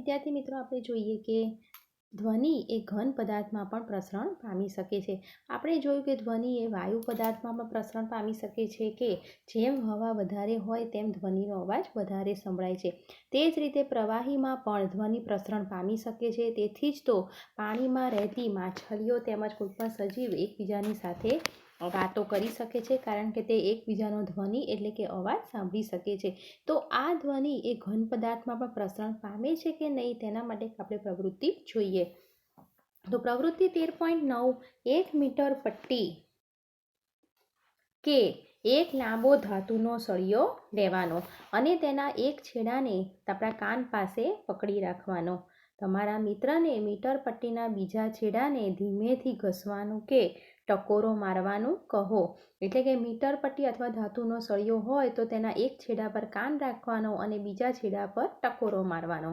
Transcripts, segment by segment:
વિદ્યાર્થી મિત્રો, આપણે જોઈએ કે ધ્વનિ એ ઘન પદાર્થમાં પણ પ્રસરણ પામી શકે છે. આપણે જોયું કે ધ્વનિ એ વાયુ પદાર્થમાં પણ પ્રસરણ પામી શકે છે કે જેમ હવા વધારે હોય તેમ ધ્વનિનો અવાજ વધારે સંભળાય છે. તે જ રીતે પ્રવાહીમાં પણ ધ્વનિ પ્રસરણ પામી શકે છે. તેથી જ તો પાણીમાં રહેતી માછલીઓ તેમજ કોઈપણ સજીવ એકબીજાની સાથે વાતો કરી શકે છે, કારણ કે તે એકબીજાનો ધ્વનિ એટલે કે અવાજ સાંભળી શકે છે. તો આ ધ્વનિ એ ઘન પદાર્થમાં પણ પ્રસરણ પામે છે કે નહીં, તેના માટે આપણે પ્રવૃત્તિ જોઈએ. તો પ્રવૃત્તિ 13.9, 1 મીટર પટ્ટી કે એક લાંબો ધાતુનો સળિયો લેવાનો અને તેના એક છેડાને આપણા કાન પાસે પકડી રાખવાનો. તમારા મિત્રને મીટર પટ્ટીના બીજા છેડાને ધીમેથી ઘસવાનું કે ટકોરો મારવાનું કહો. એટલે કે મીટર પટ્ટી અથવા ધાતુનો સળિયો હોય તો તેના એક છેડા પર કાન રાખવાનો અને બીજા છેડા પર ટકોરો મારવાનો.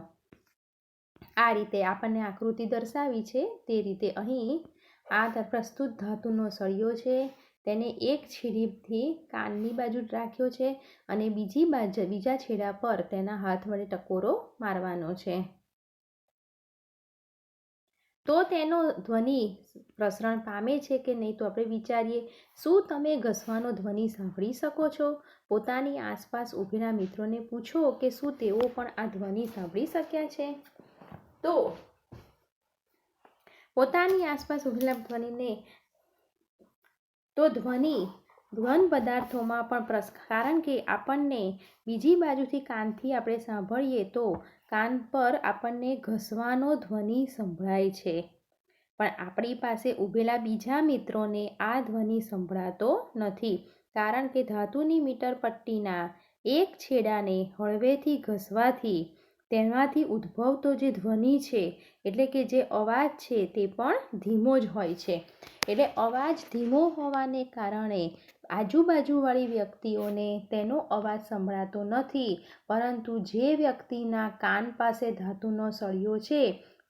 આ રીતે આપણને આકૃતિ દર્શાવી છે તે રીતે અહીં આ પ્રસ્તુત ધાતુનો સળિયો છે, તેને એક છેડેથી કાનની બાજુ રાખ્યો છે અને બીજા છેડા પર તેના હાથ વડે ટકોરો મારવાનો છે. તો તેનો ધ્વનિ પ્રસરણ પામે છે કે નહીં, તો આપણે વિચારીએ. શું તમે ઘસવાનો ધ્વનિ સાંભળી શકો છો? પોતાની આસપાસ ઊભેલા મિત્રોને પૂછો કે શું તેઓ પણ આ ધ્વનિ સાંભળી શક્યા છે. તો પોતાની આસપાસ ઊભેલા ધ્વનિ ઘન પદાર્થોમાં પણ કારણ કે આપણને બીજી બાજુથી કાનથી આપણે સાંભળીએ તો કાન પર આપણને ઘસવાનો ધ્વનિ સંભળાય છે, પણ આપણી પાસે ઊભેલા બીજા મિત્રોને આ ધ્વનિ સંભળાતો નથી, કારણ કે ધાતુની મીટર પટ્ટીના એક છેડાને હળવેથી ઘસવાથી તેમાંથી ઉદ્ભવતો જે ધ્વનિ છે એટલે કે જે અવાજ છે તે પણ ધીમો જ હોય છે. એટલે અવાજ ધીમો હોવાને કારણે આજુબાજુવાળી વ્યક્તિઓને તેનો અવાજ સંભળાતો નથી, પરંતુ જે વ્યક્તિના કાન પાસે ધાતુનો સળિયો છે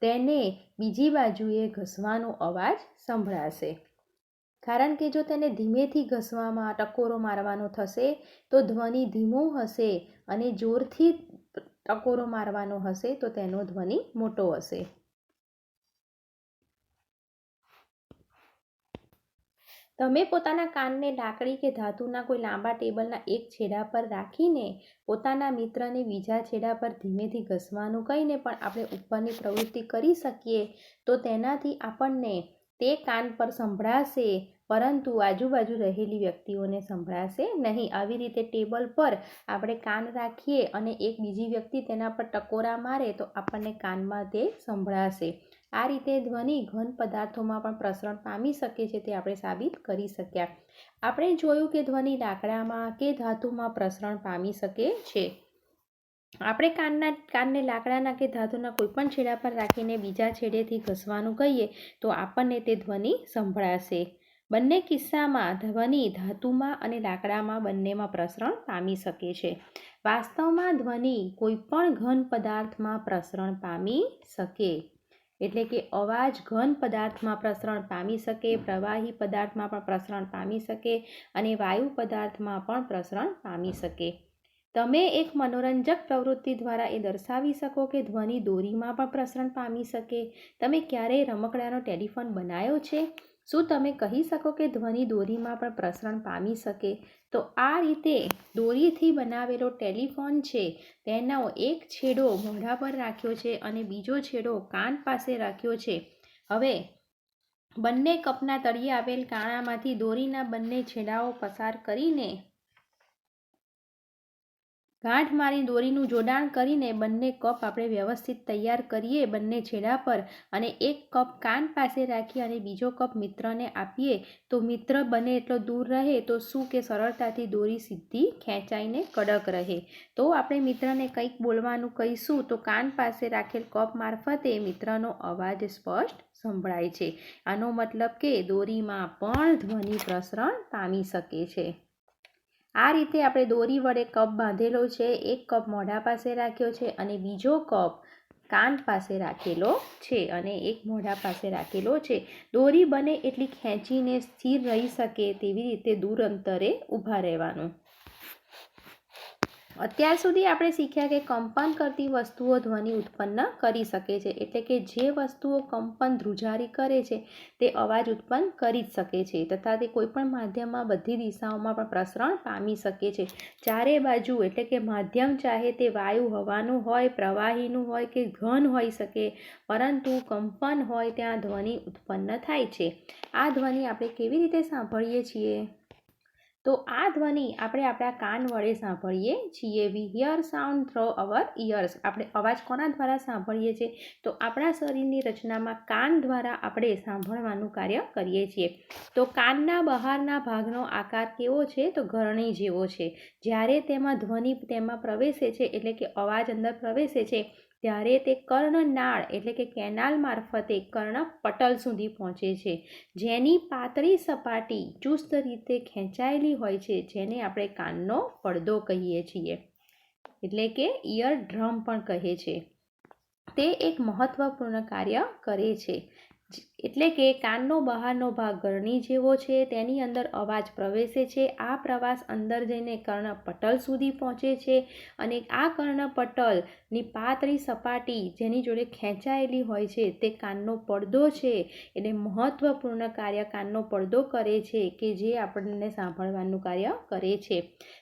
તેને બીજી બાજુએ ઘસવાનો અવાજ સંભળાશે. કારણ કે જો તેને ધીમેથી ઘસવામાં ટકોરો મારવાનો થશે તો ધ્વનિ ધીમો હશે અને જોરથી ટકોરો મારવાનો હશે તો તેનો ધ્વનિ મોટો હશે. તમે પોતાના કાનને લાકડી કે ધાતુના કોઈ લાંબા ટેબલના એક છેડા પર રાખીને પોતાના મિત્રને બીજા છેડા પર ધીમેથી ઘસવાનું કહીને પણ આપણે ઉપરની પ્રવૃત્તિ કરી શકીએ, તો તેનાથી આપણને તે કાન પર સંભળાશે, પરંતુ આજુબાજુ રહેલી વ્યક્તિઓને સંભળાશે નહીં. આવી રીતે ટેબલ પર આપણે કાન રાખીએ અને એક બીજી વ્યક્તિ તેના પર ટકોરા મારે તો આપણને કાનમાં તે સંભળાશે. આ રીતે ધ્વનિ ઘન પદાર્થોમાં પણ પ્રસરણ પામી શકે છે તે આપણે સાબિત કરી શક્યા. આપણે જોયું કે ધ્વનિ લાકડામાં કે ધાતુમાં પ્રસરણ પામી શકે છે. આપણે કાનને લાકડાના કે ધાતુના કોઈ પણ છેડા પર રાખીને બીજા છેડેથી ઘસવાનું કહીએ તો આપણને તે ધ્વનિ સંભળાશે. બંને કિસ્સામાં ધ્વનિ ધાતુમાં અને લાકડામાં બંનેમાં પ્રસરણ પામી શકે છે. વાસ્તવમાં ધ્વનિ કોઈ પણ ઘન પદાર્થમાં પ્રસરણ પામી શકે. એટલે કે અવાજ ઘન પદાર્થમાં પ્રસરણ પામી શકે, પ્રવાહી પદાર્થમાં પણ પ્રસરણ પામી શકે અને વાયુ પદાર્થમાં પણ પ્રસરણ પામી શકે. તમે એક મનોરંજક પ્રવૃત્તિ દ્વારા એ દર્શાવી શકો કે ધ્વનિ દોરીમાં પણ પ્રસરણ પામી શકે. તમે ક્યારેય રમકડાનો ટેલિફોન બનાવ્યો છે? શું તમે કહી શકો કે ધ્વનિ દોરીમાં પણ પ્રસરણ પામી શકે? તો આ રીતે દોરીથી બનાવેલો ટેલિફોન છે તેનો એક છેડો મોઢા પર રાખ્યો છે અને બીજો છેડો કાન પાસે રાખ્યો છે. હવે બંને કપના તળિયે આવેલ કાણામાંથી દોરીના બંને છેડાઓ પસાર કરીને ગાંઠ મારી દોરીનું જોડાણ કરીને બંને કપ આપણે વ્યવસ્થિત તૈયાર કરીએ બંને છેડા પર અને એક કપ કાન પાસે રાખી અને બીજો કપ મિત્રને આપીએ તો મિત્ર બને એટલો દૂર રહે તો શું કે સરળતાથી દોરી સીધી ખેંચાઈને કડક રહે. તો આપણે મિત્રને કંઈક બોલવાનું કહીશું તો કાન પાસે રાખેલ કપ મારફતે મિત્રનો અવાજ સ્પષ્ટ સંભળાય છે. આનો મતલબ કે દોરીમાં પણ ધ્વનિ પ્રસરણ પામી શકે છે. આ રીતે આપણે દોરી વડે કપ બાંધેલો છે, એક કપ મોઢા પાસે રાખ્યો છે અને બીજો કપ કાન પાસે રાખેલો છે અને એક મોઢા પાસે રાખેલો છે. દોરી બને એટલી ખેંચીને સ્થિર રહી શકે તેવી રીતે દૂર અંતરે ઊભા રહેવાનું. અત્યાર સુધી આપણે શીખ્યા કે કંપન કરતી વસ્તુઓ ધ્વનિ ઉત્પન્ન કરી શકે છે, એટલે કે જે વસ્તુઓ કંપન ધ્રુજારી કરે છે તે અવાજ ઉત્પન્ન કરી જ શકે છે તથા તે કોઈપણ માધ્યમમાં બધી દિશાઓમાં પણ પ્રસરણ પામી શકે છે. ચારે બાજુ એટલે કે માધ્યમ ચાહે તે વાયુ હવાનું હોય, પ્રવાહીનું હોય કે ઘન હોઈ શકે, પરંતુ કંપન હોય ત્યાં ધ્વનિ ઉત્પન્ન થાય છે. આ ધ્વનિ આપણે કેવી રીતે સાંભળીએ છીએ? તો આ ધ્વનિ આપણે આપણા કાન વડે સાંભળીએ છીએ. We hear sound through our ears. આપણે અવાજ કોના દ્વારા સાંભળીએ છીએ? તો આપણા શરીરની રચનામાં કાન દ્વારા આપણે સાંભળવાનું કાર્ય કરીએ છીએ. તો કાનના બહારના ભાગનો આકાર કેવો છે? તો ગરણી જેવો છે. જ્યારે તેમાં પ્રવેશે છે એટલે કે અવાજ અંદર પ્રવેશે છે ત્યારે તે કર્ણનાળ એટલે કે કેનાલ મારફતે કર્ણપટલ સુધી પહોંચે છે, જેની પાતળી સપાટી ચુસ્ત રીતે ખેંચાયેલી હોય છે, જેને આપણે કાનનો પડદો કહીએ છીએ, એટલે કે ઇયર ડ્રમ પણ કહે છે. તે એક મહત્વપૂર્ણ કાર્ય કરે છે. એટલે કે કાનનો બહારનો ભાગ ગરણી જેવો છે, તેની અંદર અવાજ પ્રવેશે છે. આ પ્રવાસ અંદર જઈને કર્ણપટલ સુધી પહોંચે છે અને આ કર્ણપટલની પાતળી સપાટી જેની જોડે ખેંચાયેલી હોય છે તે કાનનો પડદો છે. એટલે મહત્વપૂર્ણ કાર્ય કાનનો પડદો કરે છે કે જે આપણને સાંભળવાનું કાર્ય કરે છે.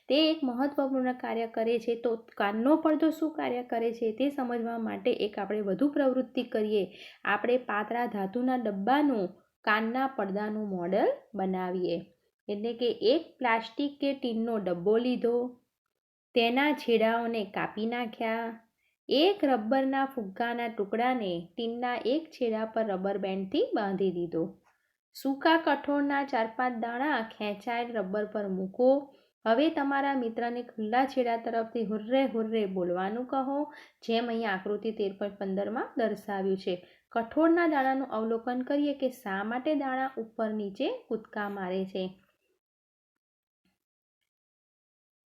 તે એક મહત્વપૂર્ણ કાર્ય કરે છે. તો કાનનો પડદો શું કાર્ય કરે છે તે સમજવા માટે એક આપણે વધુ પ્રવૃત્તિ કરીએ. આપણે પાતળા ધાતુના ડબ્બાનું કાનના પડદાનું મોડેલ બનાવીએ. એટલે કે એક પ્લાસ્ટિક કે ટીનનો ડબ્બો લીધો, તેના છેડાઓને કાપી નાખ્યા. એક રબરના ફુગ્ગાના ટુકડાને ટીનના એક છેડા પર રબર બેન્ડથી બાંધી દીધો. સૂકા કઠોળના 4-5 દાણા ખેંચાયેલ રબર પર મૂકો. હવે તમારા મિત્રને ખુલ્લા છેડા તરફથી હુર્રે હુર્રે બોલવાનું કહો, જેમ અહીંયા આકૃતિ 13.15માં દર્શાવ્યું છે. કઠોળના દાણાનું અવલોકન કરીએ કે શા માટે દાણા ઉપર નીચે કૂદકા મારે છે.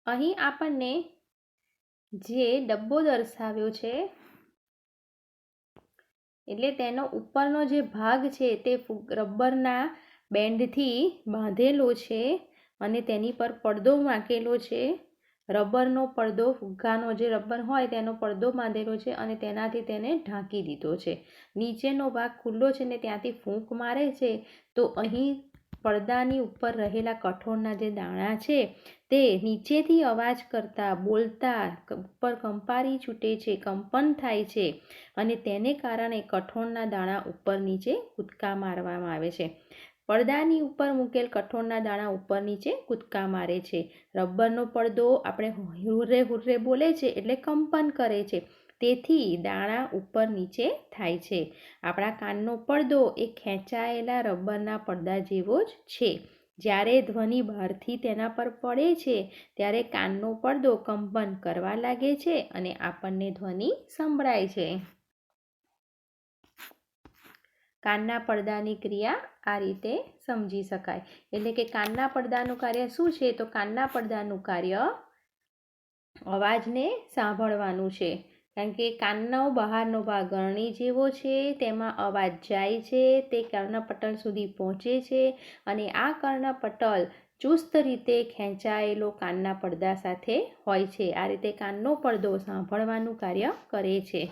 અહીં આપણને જે ડબ્બો દર્શાવ્યો છે એટલે તેનો ઉપરનો જે ભાગ છે તે રબરના બેન્ડથી બાંધેલો છે અને તેની પર પડદો નાખેલો છે. રબરનો પડદો, ફુગ્ગાનો જે રબર હોય તેનો પડદો બાંધેલો છે અને તેનાથી તેને ઢાંકી દીધો છે. નીચેનો ભાગ ખુલ્લો છે ને ત્યાંથી ફૂંક મારે છે. તો અહીં પડદાની ઉપર રહેલા કઠોળના જે દાણા છે તે નીચેથી અવાજ કરતા બોલતા ઉપર કંપારી છૂટે છે, કંપન થાય છે અને તેને કારણે કઠોળના દાણા ઉપર નીચે કૂદકા મારવામાં આવે છે. પડદાની ઉપર મૂકેલ કઠોળના દાણા ઉપર નીચે કૂદકા મારે છે. રબરનો પડદો આપણે હુર્રે હુર્રે બોલે છે એટલે કંપન કરે છે, તેથી દાણા ઉપર નીચે થાય છે. આપણા કાનનો પડદો એ ખેંચાયેલા રબરના પડદા જેવો જ છે. જ્યારે ધ્વનિ બહારથી તેના પર પડે છે ત્યારે કાનનો પડદો કંપન કરવા લાગે છે અને આપણને ધ્વનિ સંભળાય છે. કાનના પડદાની ક્રિયા આ રીતે સમજી શકાય. એટલે કે કાનના પડદાનું કાર્ય શું છે? તો કાનના પડદાનું કાર્ય અવાજને સાંભળવાનું છે. કારણ કે કાનનો બહારનો ભાગ ગરણી જેવો છે, તેમાં અવાજ જાય છે, તે કર્ણપટલ સુધી પહોંચે છે અને આ કર્ણપટલ ચુસ્ત રીતે ખેંચાયેલો કાનના પડદા સાથે હોય છે. આ રીતે કાનનો પડદો સાંભળવાનું કાર્ય કરે છે.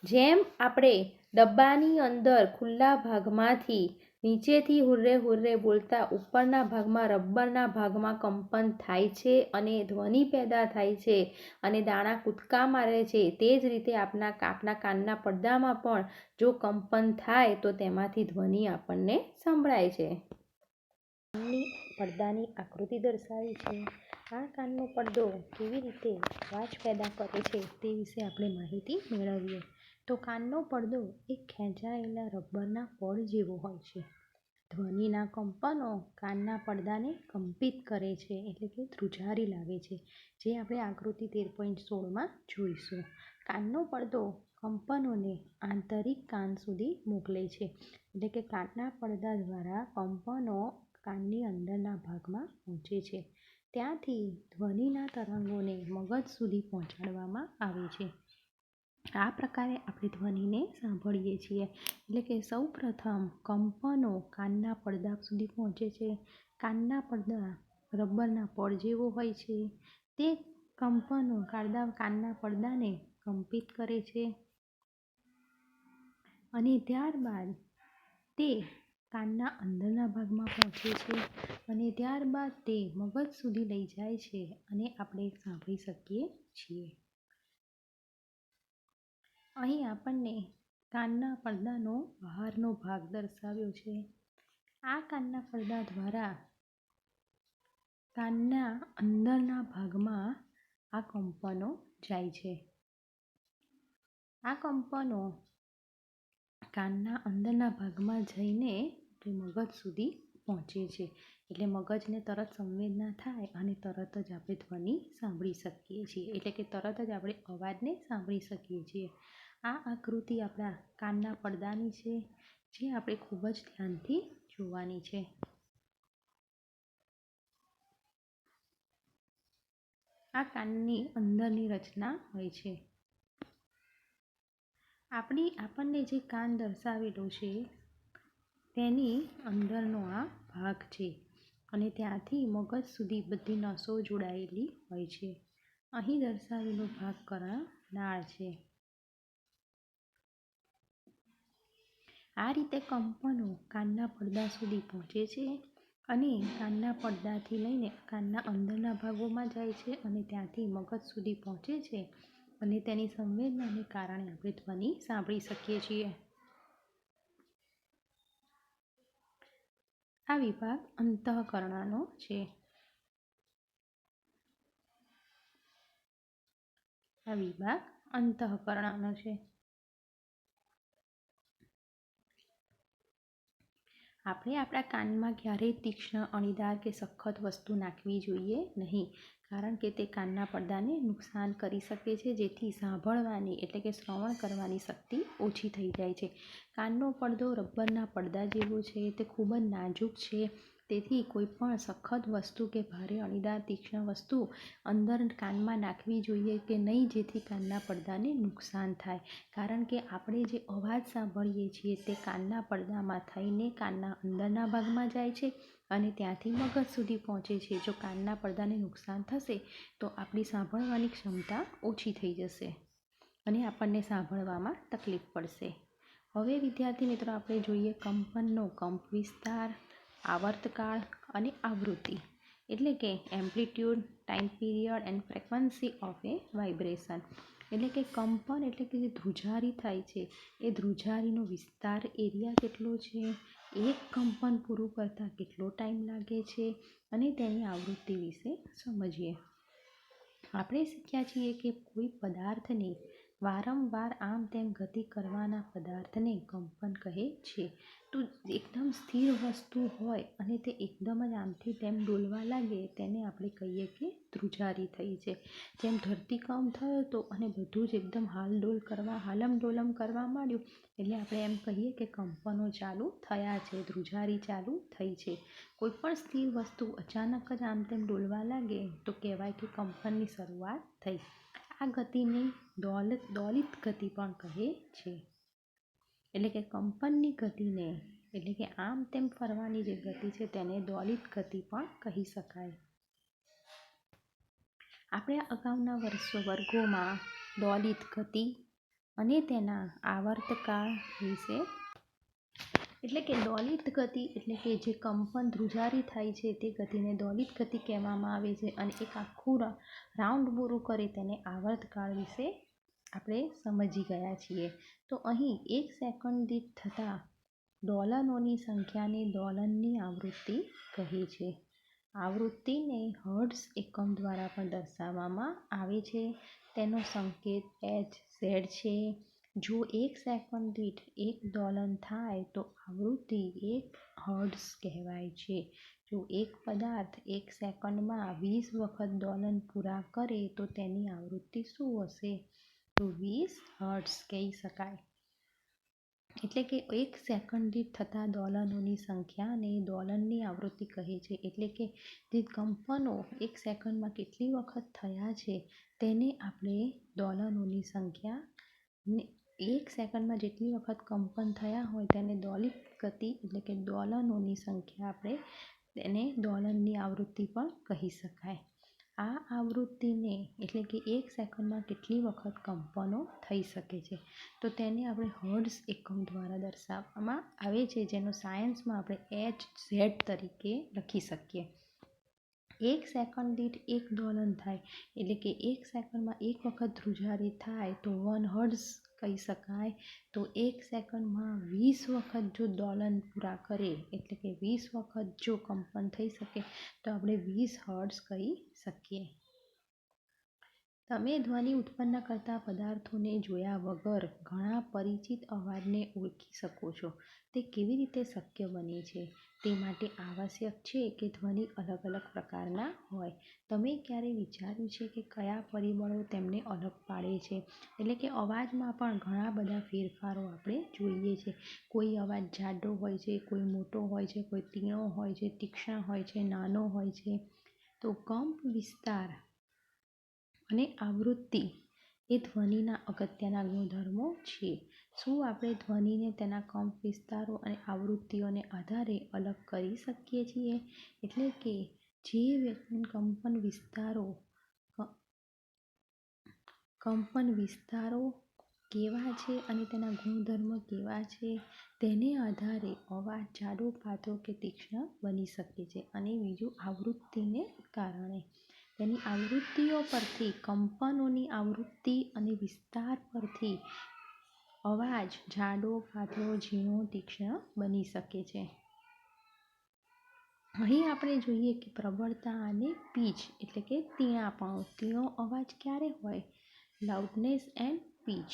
જેમ આપણે ડબ્બાની અંદર ખુલ્લા ભાગમાંથી નીચેથી હુર્રે હુર્રે બોલતા ઉપરના ભાગમાં રબરના ભાગમાં કંપન થાય છે અને ધ્વનિ પેદા થાય છે અને દાણા કૂદકા મારે છે, તે જ રીતે આપણા કાનના પડદામાં પણ જો કંપન થાય તો તેમાંથી ધ્વનિ આપણને સંભળાય છે. કાનની પડદાની આકૃતિ દર્શાવી છે. આ કાનનો પડદો કેવી રીતે અવાજ પેદા કરે છે તે વિશે આપણે માહિતી મેળવીએ. તો કાનનો પડદો એક ખેંચાયેલા રબરના પડ જેવો હોય છે. ધ્વનિના કંપનો કાનના પડદાને કંપિત કરે છે, એટલે કે ધ્રુજારી લાગે છે, જે આપણે આકૃતિ 13.16માં જોઈશું. કાનનો પડદો કંપનોને આંતરિક કાન સુધી મોકલે છે, એટલે કે કાનના પડદા દ્વારા કંપનો કાનની અંદરના ભાગમાં પહોંચે છે. ત્યાંથી ધ્વનિના તરંગોને મગજ સુધી પહોંચાડવામાં આવે છે. આ પ્રકારે આપણે ધ્વનિને સાંભળીએ છીએ. એટલે કે સૌપ્રથમ કંપનો કાનના પડદા સુધી પહોંચે છે. કાનના પડદા રબરના પડ જેવો હોય છે. તે કંપનો કાનના પડદાને કંપિત કરે છે અને ત્યારબાદ તે કાનના અંદરના ભાગમાં પહોંચે છે અને ત્યારબાદ તે મગજ સુધી લઈ જાય છે અને આપણે સાંભળી શકીએ છીએ. અહીં આપણને કાનના પડદાનો બહારનો ભાગ દર્શાવ્યો છે. આ કાનના પડદા દ્વારા કાનના અંદરના ભાગમાં આ કંપનો જાય છે. આ કંપનો કાનના અંદરના ભાગમાં જઈને તે મગજ સુધી પહોંચે છે. એટલે મગજને તરત સંવેદના થાય અને તરત જ આપણે ધ્વનિ સાંભળી શકીએ છીએ. એટલે કે તરત જ આપણે અવાજને સાંભળી શકીએ છીએ. આ આકૃતિ આપણા કાનના પડદાની છે, જે આપણે ખૂબ જ ધ્યાનથી જોવાની છે. આ કાનની અંદરની રચના હોય છે. આપણને જે કાન દર્શાવેલો છે તેની અંદરનો આ ભાગ છે અને ત્યાંથી મગજ સુધી બધી નસો જોડાયેલી હોય છે. અહીં દર્શાવેલો ભાગ કર્ણનાળ છે. આ રીતે કંપનો કાનના પડદા સુધી પહોંચે છે અને કાનના પડદાથી લઈને કાનના અંદરના ભાગોમાં જાય છે અને ત્યાંથી મગજ સુધી પહોંચે છે અને તેની સંવેદનાને કારણે આપણે ધ્વનિ સાંભળી શકીએ છીએ. આ વિભાગ અંતઃકરણનો છે. આપણે આપણા કાનમાં ક્યારેય તીક્ષ્ણ, અણીદાર કે સખત વસ્તુ નાખવી જોઈએ નહીં, કારણ કે તે કાનના પડદાને નુકસાન કરી શકે છે, જેથી સાંભળવાની એટલે કે શ્રવણ કરવાની શક્તિ ઓછી થઈ જાય છે. કાનનો પડદો રબરના પડદા જેવો છે. તે ખૂબ જ નાજુક છે. તેથી કોઈ પણ સખત વસ્તુ કે ભારે અણીદાર તીક્ષ્ણ વસ્તુ અંદર કાનમાં નાખવી જોઈએ કે નહીં, જેથી કાનના પડદાને નુકસાન થાય. કારણ કે આપણે જે અવાજ સાંભળીએ છીએ તે કાનના પડદામાં થઈને કાનના અંદરના ભાગમાં જાય છે અને ત્યાંથી મગજ સુધી પહોંચે છે. જો કાનના પડદાને નુકસાન થશે તો આપણી સાંભળવાની ક્ષમતા ઓછી થઈ જશે અને આપણને સાંભળવામાં તકલીફ પડશે. હવે વિદ્યાર્થી મિત્રો, આપણે જોઈએ કંપનનો કંપ વિસ્તાર, આવર્તકાળ અને આવૃત્તિ. એટલે કે amplitude, time period and frequency of A vibration. એટલે કે કંપન એટલે કે જે ધ્રુજારી થાય છે એ ધ્રુજારીનો વિસ્તાર, એરિયા કેટલો છે, એક કંપન પૂરું કરતાં કેટલો ટાઈમ લાગે છે અને તેની આવૃત્તિ વિશે સમજીએ. આપણે શીખ્યા છીએ કે કોઈ પદાર્થને વારંવાર આમ તેમ ગતિ કરવાના પદાર્થને કંપન કહે છે. તો એકદમ સ્થિર વસ્તુ હોય અને તે એકદમ જ આમથી તેમ ડોલવા લાગે તેને આપણે કહીએ કે ધ્રુજારી થઈ છે. જેમ ધરતીકંપ થયો હતો અને બધું જ એકદમ હાલમ-ડોલમ કરવા માંડ્યું એટલે આપણે એમ કહીએ કે કંપનો ચાલુ થયા છે, ધ્રુજારી ચાલુ થઈ છે. કોઈ પણ સ્થિર વસ્તુ અચાનક જ આમ તેમ ડોલવા લાગે તો કહેવાય કે કંપનની શરૂઆત થઈ. આ ગતિને દોલિત ગતિ પણ કહે છે. એટલે કે કંપનની ગતિને એટલે કે આમ તેમ ફરવાની જે ગતિ છે તેને દોલિત ગતિ પણ કહી શકાય. આપણે અગાઉના વર્ગોમાં દોલિત ગતિ અને તેના આવર્તકાળ વિશે એટલે કે દોલિત ગતિ એટલે કે જે કંપન ધ્રુજારી થાય છે તે ગતિને દોલિત ગતિ કહેવામાં આવે છે અને એક આખું રાઉન્ડ પૂરું કરે તેને આવર્તકાળ વિશે આપણે સમજી ગયા છીએ. તો અહીં 1 સેકન્ડ દીઠ થતા દોલનોની સંખ્યાને દોલનની આવૃત્તિ કહે છે. આવૃત્તિને હર્ટ્ઝ એકમ દ્વારા પણ દર્શાવવામાં આવે છે. તેનો સંકેત Hz છે. જો 1 સેકન્ડ દીઠ 1 દોલન થાય તો આવૃત્તિ 1 હર્ટ્ઝ કહેવાય છે. જો એક પદાર્થ 1 સેકન્ડમાં 20 વખત દોલન પૂરા કરે તો તેની આવૃત્તિ શું હશે? તો 20 હર્ટ્ઝ કહી શકાય. એટલે કે 1 સેકન્ડ દીઠ થતા દોલનોની સંખ્યાને દોલનની આવૃત્તિ કહે છે. એટલે કે જે કંપનો 1 સેકન્ડમાં કેટલી વખત થયા છે તેને આપણે દોલનોની સંખ્યા, 1 સેકન્ડમાં જેટલી વખત કંપન થયા હોય તેને દોલિત ગતિ એટલે કે દોલનોની સંખ્યા આપણે તેને દોલનની આવૃત્તિ પણ કહી શકાય. આ આવૃત્તિને એટલે કે 1 સેકન્ડમાં કેટલી વખત કંપનો થઈ શકે છે, તો તેને આપણે હર્ટ્ઝ એકમ દ્વારા દર્શાવવામાં આવે છે, જેનો સાયન્સમાં આપણે HZ તરીકે લખી શકીએ. 1 સેકન્ડ દીઠ 1 દોલન થાય એટલે કે 1 સેકન્ડમાં 1 વખત ધ્રુજારી થાય તો 1 હર્ટ્ઝ કહી શકાય. તો 1 સેકન્ડમાં 20 વખત જો દોલન પૂરા કરે એટલે કે 20 વખત જો કંપન થઈ શકે તો આપણે 20 હર્ટ્ઝ કહી શકીએ. તમે ધ્વનિ ઉત્પન્ન કરતા પદાર્થોને જોયા વગર ઘણા પરિચિત અવાજને ઓળખી શકો છો. તે કેવી રીતે શક્ય બને છે? તે માટે આવશ્યક છે કે ધ્વનિ અલગ અલગ પ્રકારના હોય. તમે ક્યારે વિચાર્યું છે કે કયા પરિબળો તેમને અલગ પાડે છે? એટલે કે અવાજમાં પણ ઘણા બધા ફેરફારો આપણે જોઈએ છે. કોઈ અવાજ જાડો હોય છે, કોઈ મોટો હોય છે, કોઈ તીણો હોય છે, તીક્ષ્ણ હોય છે, નાનો હોય છે. તો કંપ વિસ્તાર અને આવૃત્તિ એ ધ્વનિના અગત્યના ગુણધર્મો છે. શું આપણે ધ્વનિને તેના કંપ વિસ્તારો અને આવૃત્તિઓને આધારે અલગ કરી શકીએ છીએ? એટલે કે જે કંપન વિસ્તારો કેવા છે અને તેના ગુણધર્મ કેવા છે તેને આધારે અવાજ જાડો, પાતળો કે તીક્ષ્ણ બની શકે છે. અને બીજું આવૃત્તિને કારણે તેની આવૃત્તિઓ પરથી, કંપનોની આવૃત્તિ અને વિસ્તાર પરથી અવાજ જાડો, પાતળો, ઝીણો, તીક્ષ્ણ બની શકે છે. અહીં આપણે જોઈએ કે પ્રબળતા અને પીચ એટલે કે તીણાપણું. તીણો અવાજ ક્યારે હોય? લાઉડનેસ એન્ડ પીચ.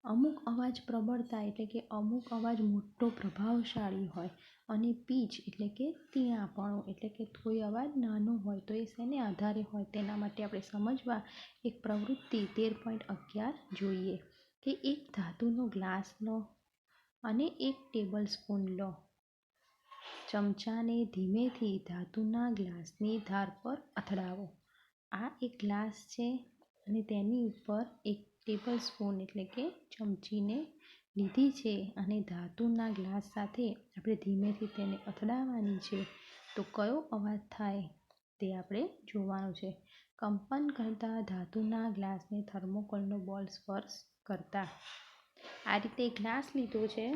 અમુક અવાજ પ્રબળતા એટલે કે અમુક અવાજ મોટો પ્રભાવશાળી હોય અને પીચ એટલે કે તીણાપણું એટલે કે કોઈ અવાજ નાનો હોય તો એ શેને આધારે હોય તેના માટે આપણે સમજવા એક પ્રવૃત્તિ 13.11 જોઈએ કે એક ધાતુનો ગ્લાસ લો અને એક ટેબલ સ્પૂન લો. ચમચાને ધીમેથી ધાતુના ગ્લાસની ધાર પર અથડાવો. આ એક ગ્લાસ છે અને તેની ઉપર એક ટેબલ સ્પૂન એટલે કે ચમચીને લીધી છે અને ધાતુના ગ્લાસ સાથે આપણે ધીમેથી તેને અથડાવવાની છે. તો કયો અવાજ થાય તે આપણે જોવાનું છે. કંપન કરતા ધાતુના ગ્લાસને થર્મોકોલનો બોલ સ્પર્શ કરતા. આ રીતે ગ્લાસ લીધો છે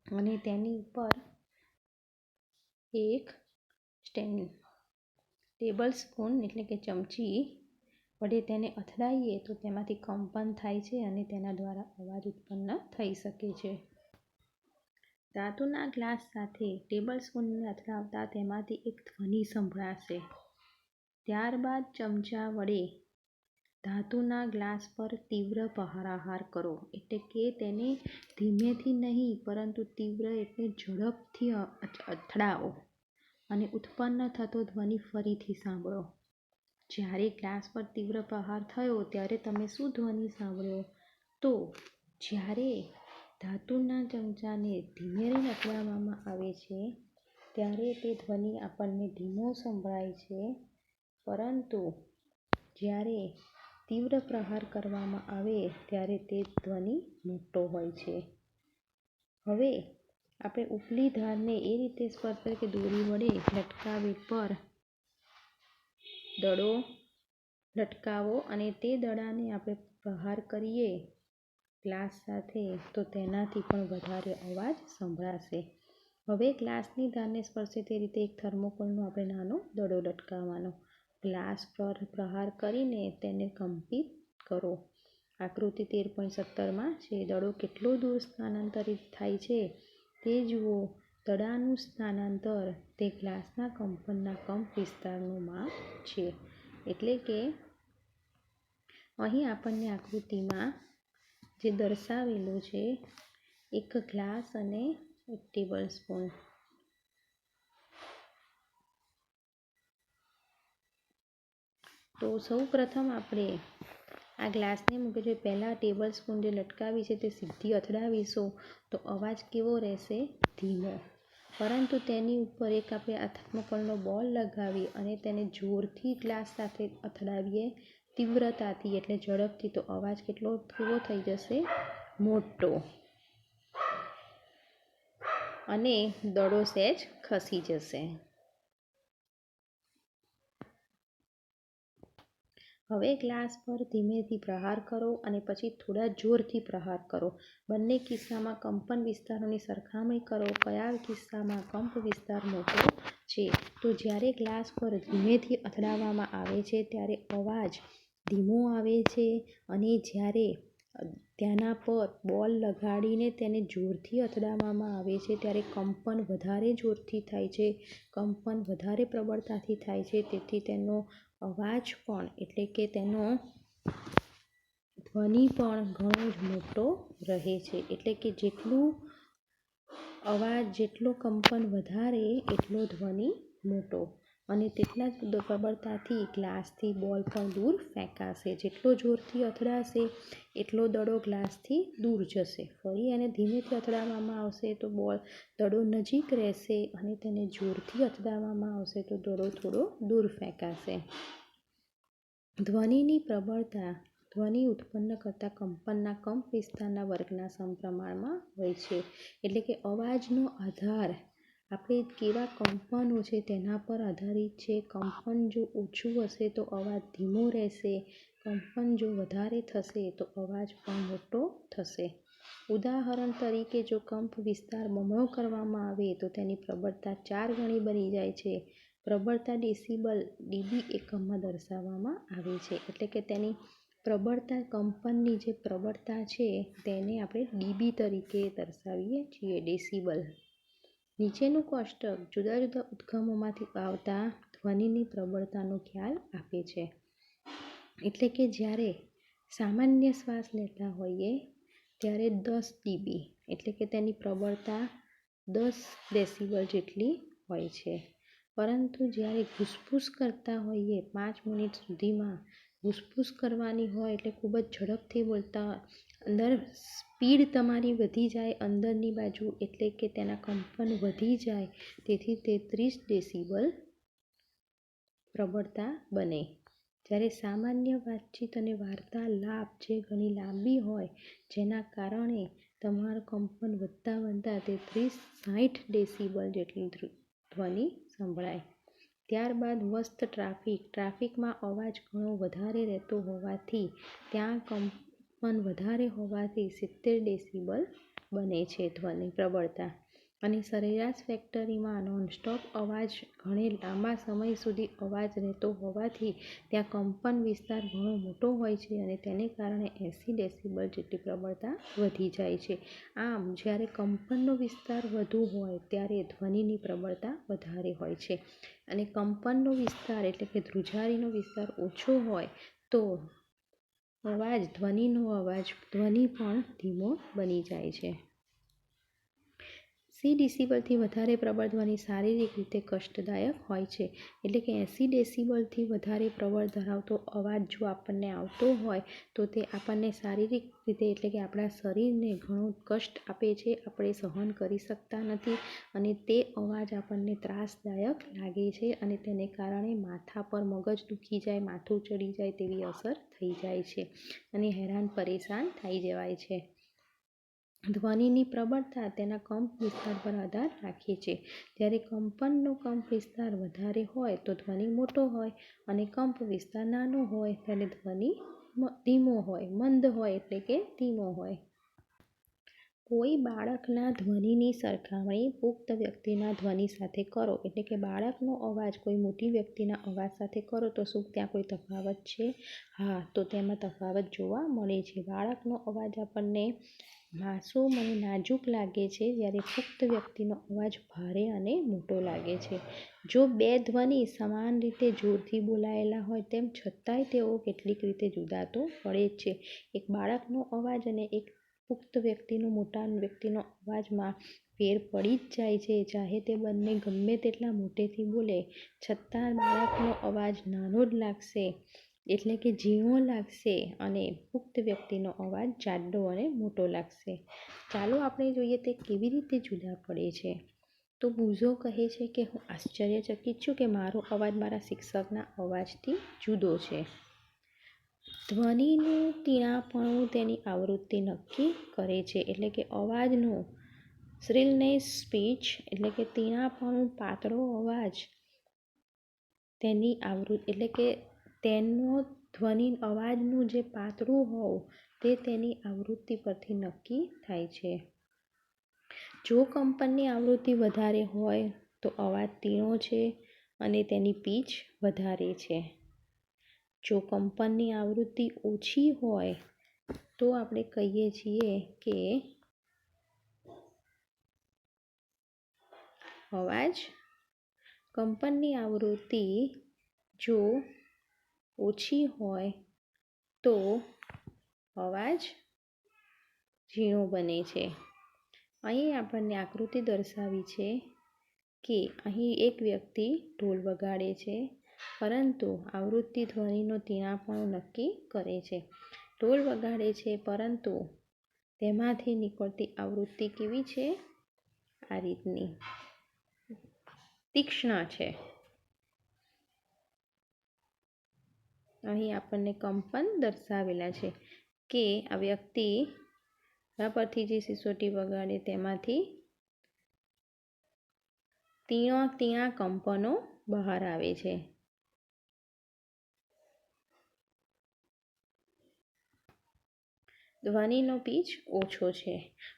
અને તેની ઉપર એક ટેબલ સ્પૂન એટલે કે ચમચી વડે તેને અથડાઈએ તો તેમાંથી કંપન થાય છે અને તેના દ્વારા અવાજ ઉત્પન્ન થઈ શકે છે. ધાતુના ગ્લાસ સાથે ટેબલ સ્પૂનને અથડાવતા તેમાંથી એક ધ્વનિ સંભળાશે. ત્યારબાદ ચમચા વડે ધાતુના ગ્લાસ પર તીવ્ર પ્રહાર કરો. એટલે કે તેને ધીમેથી નહીં પરંતુ તીવ્ર એટલે ઝડપથી અથડાવો અને ઉત્પન્ન થતો ધ્વનિ ફરીથી સાંભળો. જ્યારે ગ્લાસ પર તીવ્ર પ્રહાર થયો ત્યારે તમે શું ધ્વનિ સાંભળ્યો? તો જ્યારે ધાતુના ચમચાને ધીમેથી અથડાવવામાં આવે છે ત્યારે તે ધ્વનિ આપણને ધીમો સંભળાય છે, પરંતુ જ્યારે તીવ્ર પ્રહાર કરવામાં આવે ત્યારે તે ધ્વનિ મોટો હોય છે. હવે આપણે ઉપલી ધારને એ રીતે સ્પર્શ કરીએ કે દોરી વડે લટકાવેલ પર દડો લટકાવો અને તે દડાને આપણે પ્રહાર કરીએ ગ્લાસ સાથે તો તેનાથી પણ વધારે અવાજ સંભળાશે. હવે ગ્લાસની ધારને સ્પર્શે તે રીતે એક થર્મોકોલનો આપણે નાનો દડો લટકાવવાનો. ગ્લાસ પર પ્રહાર કરીને તેને કંપિત કરો. આકૃતિ 13.17માં છે. દડો કેટલો દૂર સ્થાનાંતરિત થાય છે તે જુઓ. દડાનું સ્થાનાંતર તે ગ્લાસના કંપનના કંપ વિસ્તારનું માપ છે. એટલે કે અહીં આપણને આકૃતિમાં જે દર્શાવેલું છે એક ગ્લાસ અને એક ટેબલ સ્પૂન. તો સૌ પ્રથમ આપણે આ ગ્લાસને મૂકે છે. પહેલાં ટેબલ સ્પૂન જે લટકાવી છે તે સીધી અથડાવીશું તો અવાજ કેવો રહેશે? ધીમો. પરંતુ તેની ઉપર એક આપણે આ થર્મોકોલનો બોલ લગાવી અને તેને જોરથી ગ્લાસ સાથે અથડાવીએ તીવ્રતાથી એટલે ઝડપથી તો અવાજ કેવો થઈ જશે? મોટો. અને દડો સહેજ ખસી જશે. હવે ગ્લાસ પર ધીમેથી પ્રહાર કરો અને પછી થોડા જોરથી પ્રહાર કરો. બંને કિસ્સામાં કંપન વિસ્તારોની સરખામણી કરો. કયા કિસ્સામાં કંપ વિસ્તાર મોટો છે? તો જ્યારે ગ્લાસ પર ધીમેથી અથડાવવામાં આવે છે ત્યારે અવાજ ધીમો આવે છે, અને જ્યારે તેના પર બોલ લગાડીને તેને જોરથી અથડાવવામાં આવે છે ત્યારે કંપન વધારે જોરથી થાય છે, કંપન વધારે પ્રબળતાથી થાય છે. તેથી તેનો અવાજ પણ એટલે કે તેનો ધ્વનિ પણ ઘણો જ મોટો રહે છે. એટલે કે જેટલો કંપન વધારે એટલો ધ્વનિ મોટો, અને તેટલા જ પ્રબળતાથી ગ્લાસથી બોલ પણ દૂર ફેંકાશે. જેટલો જોરથી અથડાશે એટલો દડો ગ્લાસથી દૂર જશે. ફરી એને ધીમેથી અથડાવવામાં આવશે તો દડો નજીક રહેશે, અને તેને જોરથી અથડાવવામાં આવશે તો દડો થોડો દૂર ફેંકાશે. ધ્વનિની પ્રબળતા ધ્વનિ ઉત્પન્ન કરતા કંપનના કંપ વિસ્તારના વર્ગના સમપ્રમાણમાં હોય છે. એટલે કે અવાજનો આધાર આપણે કેવા કંપનો છે તેના પર આધારિત છે. કંપન જો ઓછું હશે તો અવાજ ધીમો રહેશે, કંપન જો વધારે થશે તો અવાજ પણ મોટો થશે. ઉદાહરણ તરીકે, જો કંપ વિસ્તાર બમણો કરવામાં આવે તો તેની પ્રબળતા 4 ગણી બની જાય છે. પ્રબળતા ડેસિબલ ડીબી એકમમાં દર્શાવવામાં આવે છે. એટલે કે તેની પ્રબળતા, કંપનની જે પ્રબળતા છે તેને આપણે ડીબી તરીકે દર્શાવીએ છીએ, ડેસિબલ. નીચેનું કોષ્ટક જુદા જુદા ઉદ્ગમોમાંથી આવતા ધ્વનિની પ્રબળતાનો ખ્યાલ આપે છે. એટલે કે જ્યારે સામાન્ય શ્વાસ લેતા હોઈએ ત્યારે 10 ડીબી એટલે કે તેની પ્રબળતા 10 ડેસિબલ જેટલી હોય છે. પરંતુ જ્યારે ઘૂસપુસ કરતા હોઈએ 5 મિનિટ સુધીમાં ઘૂસપુસ કરવાની હોય એટલે ખૂબ જ ઝડપથી બોલતા હોય, અંદર સ્પીડ તમારી વધી જાય અંદરની બાજુ, એટલે કે તેના કંપન વધી જાય, તેથી તે 30 ડેસિબલ પ્રબળતા બને. જ્યારે સામાન્ય વાતચીત અને વાર્તાલાપ જે ઘણી લાંબી હોય જેના કારણે તમારું કંપન વધતા તે 30-60 ડેસિબલ જેટલી ધ્વનિ સંભળાય. ત્યારબાદ વ્યસ્ત ટ્રાફિકમાં અવાજ ઘણો વધારે રહેતો હોવાથી ત્યાં કંપન વધારે હોવાથી 70 ડેસિબલ બને છે ધ્વનિ પ્રબળતા. અને સરેરાશ ફેક્ટરીમાં નોનસ્ટોપ અવાજ ઘણે લાંબા સમય સુધી અવાજ રહેતો હોવાથી ત્યાં કંપન વિસ્તાર ઘણો મોટો હોય છે, અને તેને કારણે 80 ડેસિબલ જેટલી પ્રબળતા વધી જાય છે. આમ જ્યારે કંપનનો વિસ્તાર વધુ હોય ત્યારે ધ્વનિની પ્રબળતા વધારે હોય છે, અને કંપનનો વિસ્તાર એટલે કે ધ્રુજારીનો વિસ્તાર ઓછો હોય તો ધ્વનિ પણ ધીમો બની જાય છે. 80 ડેસિબલથી વધારે પ્રબળ ધ્વનિ શારીરિક રીતે કષ્ટદાયક હોય છે. એટલે કે 80 ડેસિબલથી વધારે પ્રબળ ધરાવતો અવાજ જો આપણને આવતો હોય તો તે આપણને શારીરિક રીતે એટલે કે આપણા શરીરને ઘણું કષ્ટ આપે છે. આપણે સહન કરી શકતા નથી, અને તે અવાજ આપણને ત્રાસદાયક લાગે છે, અને તેને કારણે માથા પર મગજ દુખી જાય, માથું ચડી જાય તેવી અસર થઈ જાય છે, અને હેરાન પરેશાન થઈ જવાય છે. ધ્વનિની પ્રબળતા તેના કંપ વિસ્તાર પર આધાર રાખે છે. જ્યારે કંપનનો કંપ વિસ્તાર વધારે હોય તો ધ્વનિ મોટો હોય, અને કંપ વિસ્તાર નાનો હોય ત્યારે ધ્વનિ ધીમો હોય, મંદ હોય એટલે કે ધીમો હોય. કોઈ બાળકના ધ્વનિની સરખામણી પુખ્ત વ્યક્તિના ધ્વનિ સાથે કરો. એટલે કે બાળકનો અવાજ કોઈ મોટી વ્યક્તિના અવાજ સાથે કરો તો શું ત્યાં કોઈ તફાવત છે? હા, તો તેમાં તફાવત જોવા મળે છે. બાળકનો અવાજ આપણને માસૂમ અને નાજુક લાગે છે, જ્યારે પુખ્ત વ્યક્તિનો અવાજ ભારે અને મોટો લાગે છે. જો બે ધ્વનિ સમાન રીતે જોરથી બોલાયેલા હોય તેમ છતાંય તેઓ કેટલીક રીતે જુદા તો પડે જ છે. એક બાળકનો અવાજ અને એક પુખ્ત વ્યક્તિનો, મોટા વ્યક્તિનો અવાજમાં ફેર પડી જ જાય છે. ચાહે તે બંને ગમે તેટલા મોટેથી બોલે છતાં બાળકનો અવાજ નાનો જ લાગશે, એટલે કે ઝીણો લાગશે, અને પુખ્ત વ્યક્તિનો અવાજ જાડો અને મોટો લાગશે. ચાલો આપણે જોઈએ તે કેવી રીતે જુદા પડે છે. તો બુઝો કહે છે કે હું આશ્ચર્યચકિત છું કે મારો અવાજ મારા શિક્ષકના અવાજથી જુદો છે. ધ્વનિનું તીણાપણું તેની આવૃત્તિ નક્કી કરે છે. એટલે કે અવાજનું શ્રીલનેસ પીચ એટલે કે તીણાપણું, પાતળો અવાજ તેની આવૃત્તિ એટલે કે તેનો અવાજનું જે પાતળું હોવું તે તેની આવૃત્તિ પરથી નક્કી થાય છે. જો કંપનની આવૃત્તિ વધારે હોય તો અવાજ તીણો છે અને તેની પીચ વધારે છે. જો કંપનની આવૃત્તિ ઓછી હોય તો આપણે કહીએ છીએ કે અવાજ કંપનની આવૃત્તિ જો ઓછી હોય તો અવાજ ઝીણો બને છે. અહીં આપણને આકૃતિ દર્શાવી છે કે અહીં એક વ્યક્તિ ઢોલ વગાડે છે, પરંતુ આવૃત્તિ ધ્વનિનો તીણાપણો નક્કી કરે છે. ઢોલ વગાડે છે પરંતુ તેમાંથી નીકળતી આવૃત્તિ કેવી છે? આ રીતની તીક્ષ્ણ છે. અહીં આપણને કંપન દર્શાવેલા છે કે આ વ્યક્તિ પરથી જે સિસોટી વગાડે તેમાંથી તીણા કંપનો બહાર આવે છે. ધ્વનિનો પીચ ઓછો છે.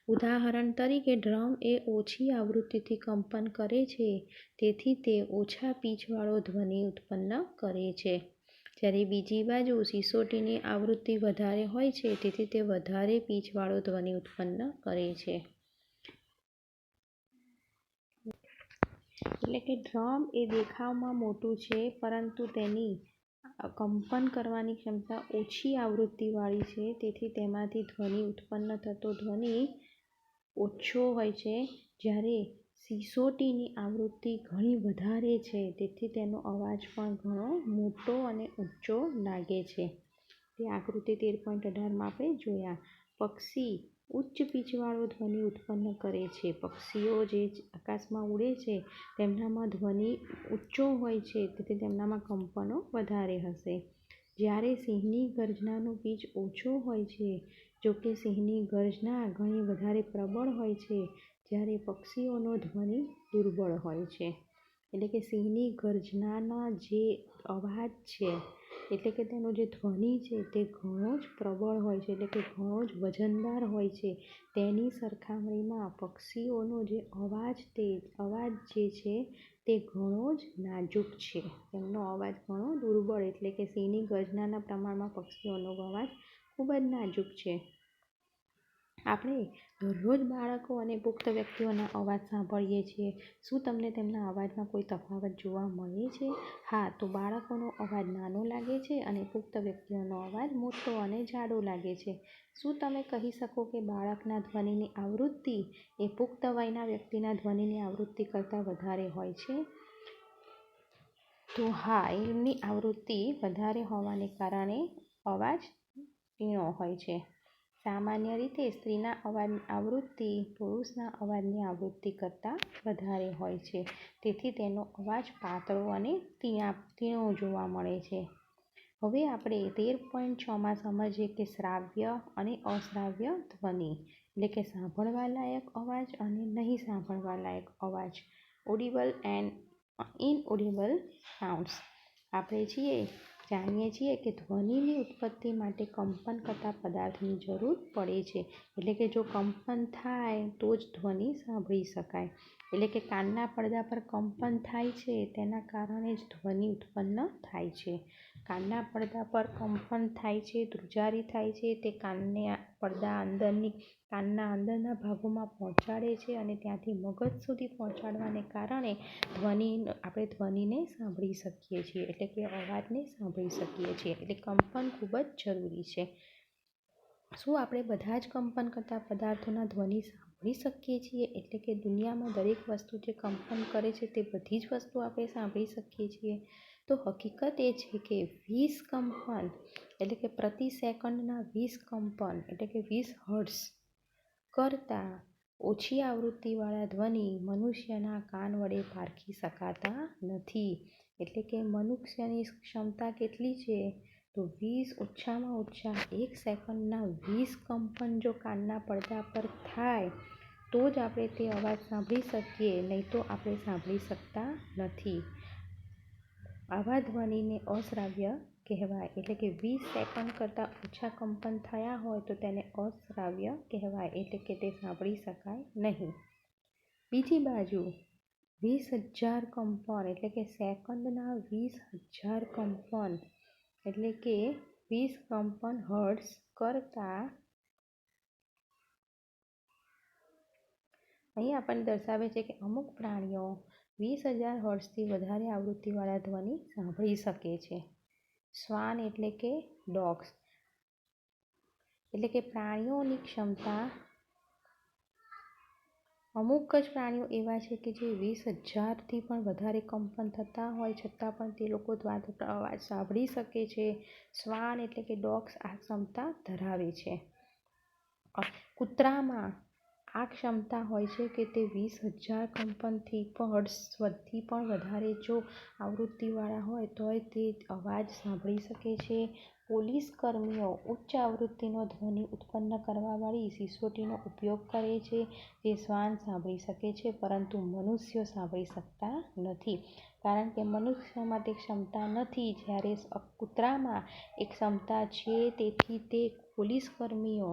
ઉદાહરણ તરીકે ડ્રમ એ ઓછી આવૃત્તિથી કંપન કરે છે, તેથી તે ઓછા પીચવાળો ધ્વનિ ઉત્પન્ન કરે છે. જ્યારે બીજી બાજુ સિસોટીની આવૃત્તિ વધારે હોય છે, તેથી તે વધારે પીચવાળો ધ્વનિ ઉત્પન્ન કરે છે. એટલે કે ડ્રમ એ દેખાવમાં મોટું છે, પરંતુ તેની કંપન કરવાની ક્ષમતા ઓછી આવૃત્તિવાળી છે, તેથી તેમાંથી ધ્વનિ ઉત્પન્ન થતો ધ્વનિ ઓછો હોય છે. જ્યારે સિસોટીની આવૃત્તિ ઘણી વધારે છે, તેથી તેનો અવાજ પણ ઘણો મોટો અને ઊંચો લાગે છે. તે આકૃતિ 13.18માં આપણે જોયા. પક્ષી ઉચ્ચ પીચવાળો ધ્વનિ ઉત્પન્ન કરે છે. પક્ષીઓ જે આકાશમાં ઉડે છે તેમનામાં ધ્વનિ ઊંચો હોય છે, તેથી તેમનામાં કંપનો વધારે હશે. જ્યારે સિંહની ગર્જનાનો પીચ ઓછો હોય છે. જોકે સિંહની ગર્જના ઘણી વધારે પ્રબળ હોય છે, જ્યારે પક્ષીઓનો ધ્વનિ દુર્બળ હોય છે. એટલે કે સિંહની ગર્જનાના જે અવાજ છે, એટલે કે તેનો જે ધ્વનિ છે તે ઘણો જ પ્રબળ હોય છે, એટલે કે ઘણો જ વજનદાર હોય છે. તેની સરખામણીમાં પક્ષીઓનો જે અવાજ જે છે તે ઘણો જ નાજુક છે. તેમનો અવાજ ઘણો દુર્બળ, એટલે કે સિંહની ગર્જનાના પ્રમાણમાં પક્ષીઓનો અવાજ ખૂબ જ નાજુક છે. આપણે દરરોજ બાળકો અને પુખ્ત વ્યક્તિઓના અવાજ સાંભળીએ છીએ. શું તમને તેમના અવાજમાં કોઈ તફાવત જોવા મળે છે? હા, તો બાળકોનો અવાજ નાનો લાગે છે અને પુખ્ત વ્યક્તિઓનો અવાજ મોટો અને જાડો લાગે છે. શું તમે કહી શકો કે બાળકના ધ્વનિની આવૃત્તિ એ પુખ્ત વયના વ્યક્તિના ધ્વનિની આવૃત્તિ કરતાં વધારે હોય છે? તો હા, એમની આવૃત્તિ વધારે હોવાને કારણે અવાજ તીણો હોય છે. સામાન્ય રીતે સ્ત્રીના અવાજની આવૃત્તિ પુરુષના અવાજની આવૃત્તિ કરતાં વધારે હોય છે, તેથી તેનો અવાજ પાતળો અને તીણો જોવા મળે છે. હવે આપણે 13.6માં સમજીએ કે શ્રાવ્ય અને અશ્રાવ્ય ધ્વનિ, એટલે કે સાંભળવા લાયક અવાજ અને નહીં સાંભળવા લાયક અવાજ. Audible and inaudible sounds. આપણે જાણીએ છીએ કે ધ્વનિની ઉત્પત્તિ માટે કંપન કરતા પદાર્થની જરૂર પડે છે. એટલે કે જો કંપન થાય તો જ ધ્વનિ સાંભળી શકાય. એટલે કે કાનના પડદા પર કંપન થાય છે, તેના કારણે જ ધ્વનિ ઉત્પન્ન થાય છે. કાનના પડદા પર કંપન થાય છે, ધ્રુજારી થાય છે, તે કાનના અંદરના ભાગોમાં પહોંચાડે છે અને ત્યાંથી મગજ સુધી પહોંચાડવાને કારણે આપણે ધ્વનિને સાંભળી શકીએ છીએ, એટલે કે અવાજને સાંભળી શકીએ છીએ. એટલે કંપન ખૂબ જ જરૂરી છે. શું આપણે બધા જ કંપન કરતા પદાર્થોના ધ્વનિ સાંભળી શકીએ છીએ? એટલે કે દુનિયામાં દરેક વસ્તુ જે કંપન કરે છે તે બધી જ વસ્તુ આપણે સાંભળી શકીએ છીએ? તો હકીકત એ છે કે 20 કંપન, એટલે કે પ્રતિ સેકન્ડના 20 કંપન, એટલે કે 20 હર્ટ્ઝ કરતાં ઓછી આવૃત્તિવાળા ધ્વનિ મનુષ્યના કાન વડે પારખી શકાતા નથી. એટલે કે મનુષ્યની ક્ષમતા કેટલી છે? તો ઓછામાં ઓછા 1 સેકન્ડના 20 કંપન જો કાનના પડદા પર થાય તો જ આપણે તે અવાજ સાંભળી શકીએ, નહીં તો આપણે સાંભળી શકતા નથી. આવા ધ્વનિને અશ્રાવ્ય કહેવાય. એટલે કે 20 સેકન્ડ કરતાં ઓછા કંપન થયા હોય તો તેને અશ્રાવ્ય કહેવાય. એટલે કે તે સાંભળી શકાય નહીં. બીજી બાજુ 20,000 કંપન એટલે કે સેકન્ડના 20,000 કંપન એટલે કે 20 કંપન હર્ટ્ઝ કરતાં અહીં આપણને દર્શાવે છે કે અમુક પ્રાણીઓ 20,000 હર્ટ્ઝથી વધારે આવૃત્તિવાળા ધ્વનિ સાંભળી શકે છે. શ્વાન એટલે કે ડોગ્સ એટલે કે પ્રાણીઓની ક્ષમતા અમુક જ પ્રાણીઓ એવા છે કે જે 20,000થી પણ વધારે કંપન થતા હોય છતાં પણ તે લોકો દ્વારા અવાજ સાંભળી શકે છે. શ્વાન એટલે કે ડોગ્સ આ ક્ષમતા ધરાવે છે. કૂતરામાં આ ક્ષમતા હોય છે કે તે 20,000 કંપનથી હર્ટ્ઝથી પણ વધારે જો આવૃત્તિવાળા હોય તોય તે અવાજ સાંભળી શકે છે. પોલીસ કર્મીઓ ઉચ્ચ આવૃત્તિનો ધ્વનિ ઉત્પન્ન કરવાવાળી સિસોટીનો ઉપયોગ કરે છે જે શ્વાન સાંભળી શકે છે પરંતુ મનુષ્યો સાંભળી શકતા નથી કારણ કે મનુષ્યમાં તે ક્ષમતા નથી જ્યારે કૂતરામાં એ ક્ષમતા છે. તેથી તે પોલીસ કર્મીઓ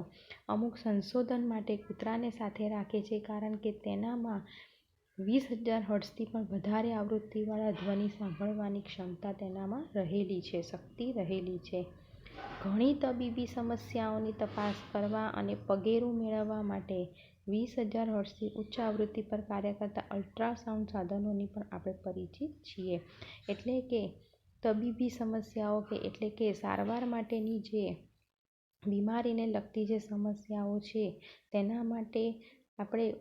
અમુક સંશોધન માટે કૂતરાને સાથે રાખે છે કારણ કે તેનામાં 20,000 હર્ટ્ઝથી પણ વધારે આવૃત્તિવાળા ધ્વનિ સાંભળવાની ક્ષમતા તેનામાં રહેલી છે, શક્તિ રહેલી છે. ઘણી તબીબી સમસ્યાઓની તપાસ કરવા અને પગેરું મેળવવા માટે 20,000 હર્ટ્ઝથી ઉચ્ચ આવૃત્તિ પર કાર્ય કરતા અલ્ટ્રાસાઉન્ડ સાધનોની પણ આપણે પરિચિત છીએ. એટલે કે તબીબી સમસ્યાઓ એટલે કે સારવાર માટેની જે બીમારીને લગતી જે સમસ્યાઓ છે તેના માટે આપણે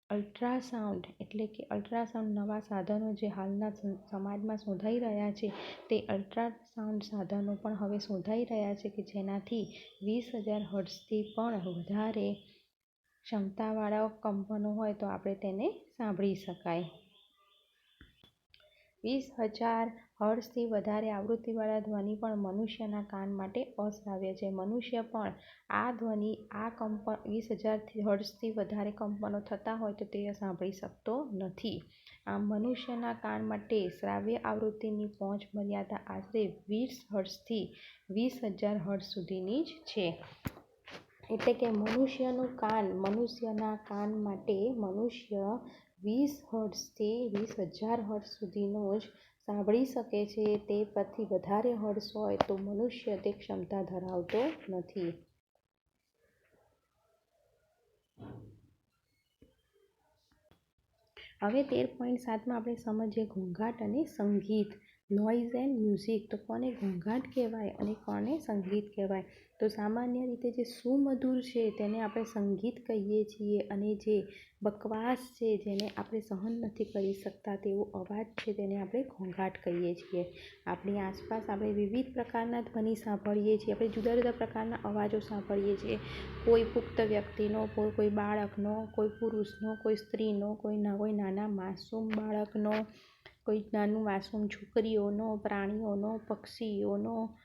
અલ્ટ્રાસાઉન્ડ એટલે કે અલ્ટ્રાસાઉન્ડ નવા સાધનો જે હાલના સમાજમાં શોધાઈ રહ્યા છે તે અલ્ટ્રાસાઉન્ડ સાધનો પણ હવે શોધાઈ રહ્યા છે કે જેનાથી 20,000 હર્ટ્ઝથી પણ વધારે ક્ષમતાવાળા કંપનો હોય તો આપણે તેને સાંભળી શકાય. 20,000 હર્ટ્ઝથી વધારે આવૃત્તિવાળા ધ્વનિ પણ મનુષ્યના કાન માટે અશ્રાવ્ય છે. મનુષ્ય પણ આ ધ્વનિ આ કંપન 20,000 હર્ટ્ઝથી વધારે કંપનો થતા હોય તો તે સાંભળી શકતો નથી. આમ મનુષ્યના કાન માટે શ્રાવ્ય આવૃત્તિની પહોંચ મર્યાદા આશરે 20 હર્ટ્ઝથી 20,000 હર્ટ્ઝ સુધીની જ છે. એટલે કે મનુષ્યના કાન માટે મનુષ્ય 20 હર્ટ્ઝથી 20,000 હર્ટ્ઝ સુધીનું જ સાંભળી શકે છે. તે પરથી વધારે હર્ટ્ઝ હોય તો મનુષ્ય તે ક્ષમતા ધરાવતો નથી. હવે 13.7માં આપણે સમજીએ ઘોંઘાટ અને સંગીત. Noise and music. તો કોને ઘોંઘાટ કહેવાય અને કોને સંગીત કહેવાય? તો સામાન્ય રીતે જે સુમધુર છે તેને આપણે સંગીત કહીએ છીએ અને જે બકવાસ છે જેને આપણે સહન નથી કરી શકતા તેવો અવાજ છે તેને આપણે ઘોંઘાટ કહીએ છીએ. આપણી આસપાસ આપણે વિવિધ પ્રકારના ધ્વનિ સાંભળીએ છીએ. આપણે જુદા જુદા પ્રકારના અવાજો સાંભળીએ છીએ. કોઈ પુખ્ત વ્યક્તિનો, કોઈ બાળકનો, કોઈ પુરુષનો, કોઈ સ્ત્રીનો, કોઈ નાના માસૂમ બાળકનો, કોઈ નાનું માસૂમ છોકરીઓનો, પ્રાણીઓનો, પક્ષીઓનો,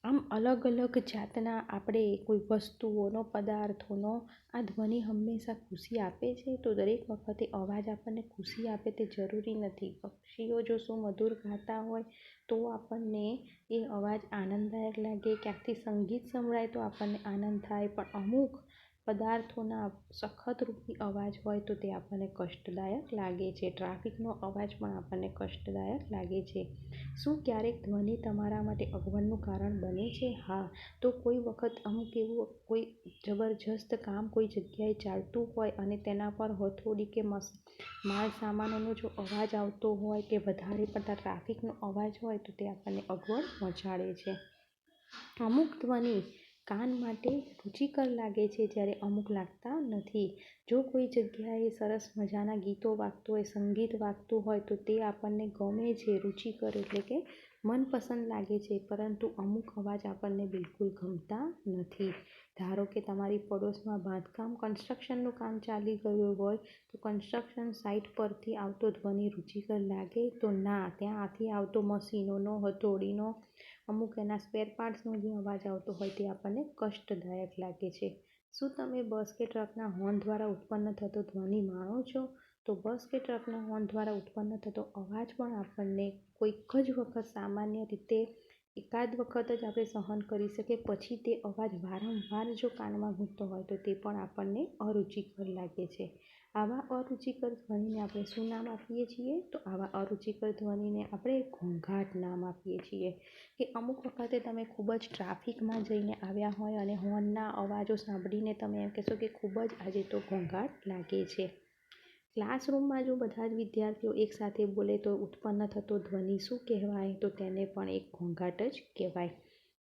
આમ અલગ અલગ જાતના આપણે કોઈ વસ્તુઓનો, પદાર્થોનો આ ધ્વનિ હંમેશા ખુશી આપે છે. તો દરેક વખતે અવાજ આપણને ખુશી આપે તે જરૂરી નથી. પક્ષીઓ જો સુમધુર ગાતા હોય તો આપણને એ અવાજ આનંદદાયક લાગે, ક્યાંકથી સંગીત સંભળાય તો આપણને આનંદ થાય, પણ અમુક પદાર્થોના સખતરૂપી અવાજ હોય તો તે આપણને કષ્ટદાયક લાગે છે. ટ્રાફિકનો અવાજ પણ આપણને કષ્ટદાયક લાગે છે. શું ક્યારેક ધ્વનિ તમારા માટે અગવડનું કારણ બને છે? હા. તો કોઈ વખત અમુક એવું કોઈ જબરજસ્ત કામ કોઈ જગ્યાએ ચાલતું હોય અને તેના પર હથોડી કે માલ સામાનોનો જો અવાજ આવતો હોય કે વધારે પડતા ટ્રાફિકનો અવાજ હોય તો તે આપણને અગવડ પહોંચાડે છે. અમુક ધ્વનિ કાન માટે રુચિકર લાગે છે જ્યારે અમુક લાગતા નથી. જો કોઈ જગ્યાએ સરસ મજાના ગીતો વાગતું હોય, સંગીત વાગતું હોય તો તે આપણને ગમે છે, રુચિકર એટલે કે મનપસંદ લાગે છે, પરંતુ અમુક અવાજ આપણને બિલકુલ ગમતા નથી. ધારો કે તમારી પડોશમાં બાંધકામ કન્સ્ટ્રક્શનનું કામ ચાલી ગયું હોય તો કન્સ્ટ્રક્શન સાઇટ પરથી આવતો ધ્વનિ રુચિકર લાગે તો ના, ત્યાંથી આવતો મશીનોનો, હથોડીનો, અમુક એના સ્પેર પાર્ટ્સનો જે અવાજ આવતો હોય તે આપણને કષ્ટદાયક લાગે છે. શું તમે બસ કે ટ્રકના હોર્ન દ્વારા ઉત્પન્ન થતો ધ્વનિ માણો છો? તો બસ કે ટ્રકના હોર્ન દ્વારા ઉત્પન્ન થતો અવાજ પણ આપણને કોઈક જ વખત સામાન્ય રીતે એકાદ વખત જ આપણે સહન કરી શકીએ, પછી તે અવાજ વારંવાર જો કાનમાં ગૂંજતો હોય તો તે પણ આપણને અરુચિકર લાગે છે. આવા અરુચિકર ધ્વનિને આપણે શું નામ આપીએ છીએ? તો આવા અરુચિકર ધ્વનિને આપણે ઘોંઘાટ નામ આપીએ છીએ. કે અમુક વખતે તમે ખૂબ જ ટ્રાફિકમાં જઈને આવ્યા હોય અને હોર્નના અવાજો સાંભળીને તમે એમ કહેશો કે ખૂબ જ આજે તો ઘોંઘાટ લાગે છે. ક્લાસરૂમમાં જો બધા જ વિદ્યાર્થીઓ એકસાથે બોલે તો ઉત્પન્ન થતો ધ્વનિ શું કહેવાય? તો તેને પણ એક ઘોંઘાટ જ કહેવાય.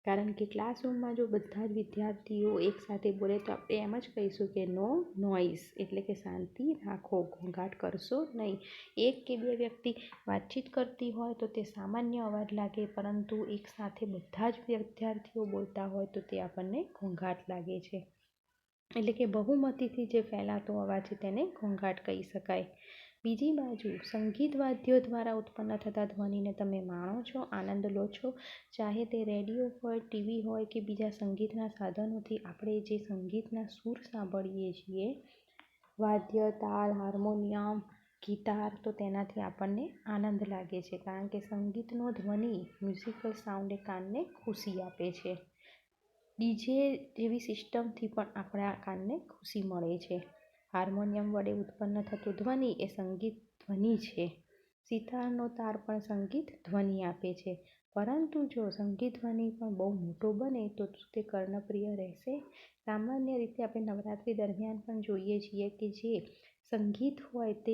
કારણ કે ક્લાસરૂમમાં જો બધા જ વિદ્યાર્થીઓ એકસાથે બોલે તો આપણે એમ જ કહીશું કે નો નોઇઝ, એટલે કે શાંતિ રાખો, ઘોંઘાટ કરશો નહીં. એક કે બે વ્યક્તિ વાતચીત કરતી હોય તો તે સામાન્ય અવાજ લાગે, પરંતુ એકસાથે બધા જ વિદ્યાર્થીઓ બોલતા હોય તો તે આપણને ઘોંઘાટ લાગે છે. એટલે કે બહુમતીથી જે ફેલાતો અવાજ છે તેને ઘોંઘાટ કહી શકાય. બીજી બાજુ સંગીત વાદ્યો દ્વારા ઉત્પન્ન થતા ધ્વનિને તમે માણો છો, આનંદ લો છો. ચાહે તે રેડિયો હોય, ટીવી હોય કે બીજા સંગીતના સાધનોથી આપણે જે સંગીતના સૂર સાંભળીએ છીએ, વાદ્ય, તાલ, હાર્મોનિયમ, ગિટાર, તો તેનાથી આપણને આનંદ લાગે છે. કારણ કે સંગીતનો ધ્વનિ, મ્યુઝિકલ સાઉન્ડ એ કાનને ખુશી આપે છે. ડીજે જેવી સિસ્ટમથી પણ આપણા કાનને ખુશી મળે છે. હાર્મોનિયમ વડે ઉત્પન્ન થતું ધ્વનિ એ સંગીત ધ્વનિ છે. સિતારનો તાર પણ સંગીત ધ્વનિ આપે છે. પરંતુ જો સંગીત ધ્વનિ પણ બહુ મોટો બને તો તે કર્ણપ્રિય રહેશે? સામાન્ય રીતે આપણે નવરાત્રિ દરમિયાન પણ જોઈએ છીએ કે જે સંગીત હોય તે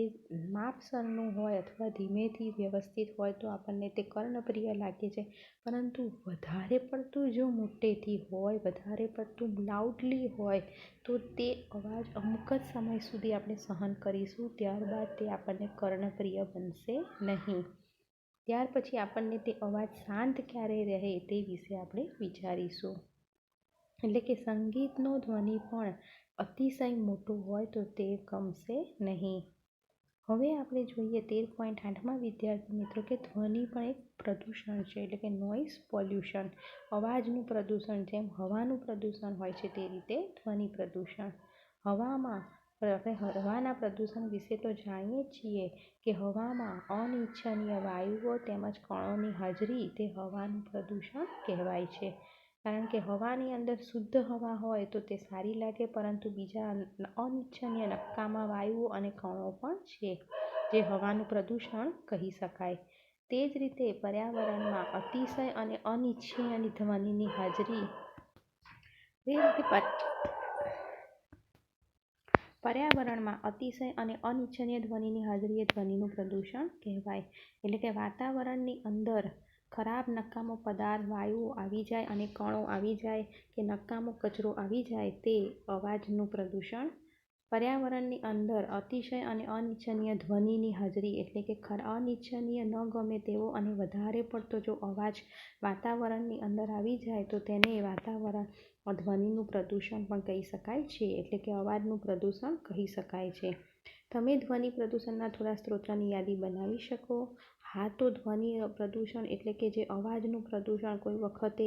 માપસરનું હોય અથવા ધીમેથી વ્યવસ્થિત હોય તો આપણને તે કર્ણપ્રિય લાગે છે. પરંતુ વધારે પડતું જો મોટેથી હોય, વધારે પડતું લાઉડલી હોય તો તે અવાજ અમુક જ સમય સુધી આપણે સહન કરીશું, ત્યારબાદ તે આપણને કર્ણપ્રિય બનશે નહીં. ત્યાર પછી આપણને તે અવાજ શાંત ક્યારે રહે તે વિશે આપણે વિચારીશું. એટલે કે સંગીતનો ધ્વનિ પણ અતિશય મોટો હોય તો તે ગમશે નહીં. હવે આપણે જોઈએ 13.8માં વિદ્યાર્થી મિત્રો કે ધ્વનિ પણ એક પ્રદૂષણ છે. એટલે કે નોઇઝ પોલ્યુશન, અવાજનું પ્રદૂષણ. જેમ હવાનું પ્રદૂષણ હોય છે તે રીતે ધ્વનિ પ્રદૂષણ. હવામાં આપણે હવાના પ્રદૂષણ વિશે તો જાણીએ જ છીએ કે હવામાં અનિચ્છનીય વાયુઓ તેમજ કણોની હાજરી તે હવાનું પ્રદૂષણ કહેવાય છે. કારણ કે હવાની અંદર શુદ્ધ હવા હોય તો તે સારી લાગે, પરંતુ બીજા અનિચ્છનીય નકામા વાયુઓ અને કણો પણ છે જે હવાનું પ્રદૂષણ કહી શકાય. તે જ રીતે પર્યાવરણમાં અતિશય અને અનિચ્છનીય ધ્વનિની હાજરી પર્યાવરણમાં અતિશય અને અનિચ્છનીય ધ્વનિની હાજરી એ ધ્વનિનું પ્રદૂષણ કહેવાય. એટલે કે વાતાવરણની અંદર ખરાબ નકામો પદાર્થ, વાયુઓ આવી જાય અને કણો આવી જાય કે નકામો કચરો આવી જાય તે અવાજનું પ્રદૂષણ. પર્યાવરણની અંદર અતિશય અને અનિચ્છનીય ધ્વનિની હાજરી એટલે કે અનિચ્છનીય, ન ગમે તેવો અને વધારે પડતો જો અવાજ વાતાવરણની અંદર આવી જાય તો તેને વાતાવરણ ધ્વનિનું પ્રદૂષણ પણ કહી શકાય છે. એટલે કે અવાજનું પ્રદૂષણ કહી શકાય છે. તમે ધ્વનિ પ્રદૂષણના થોડા સ્ત્રોતની યાદી બનાવી શકો? હા, તો ધ્વનિ પ્રદૂષણ એટલે કે જે અવાજનું પ્રદૂષણ, કોઈ વખતે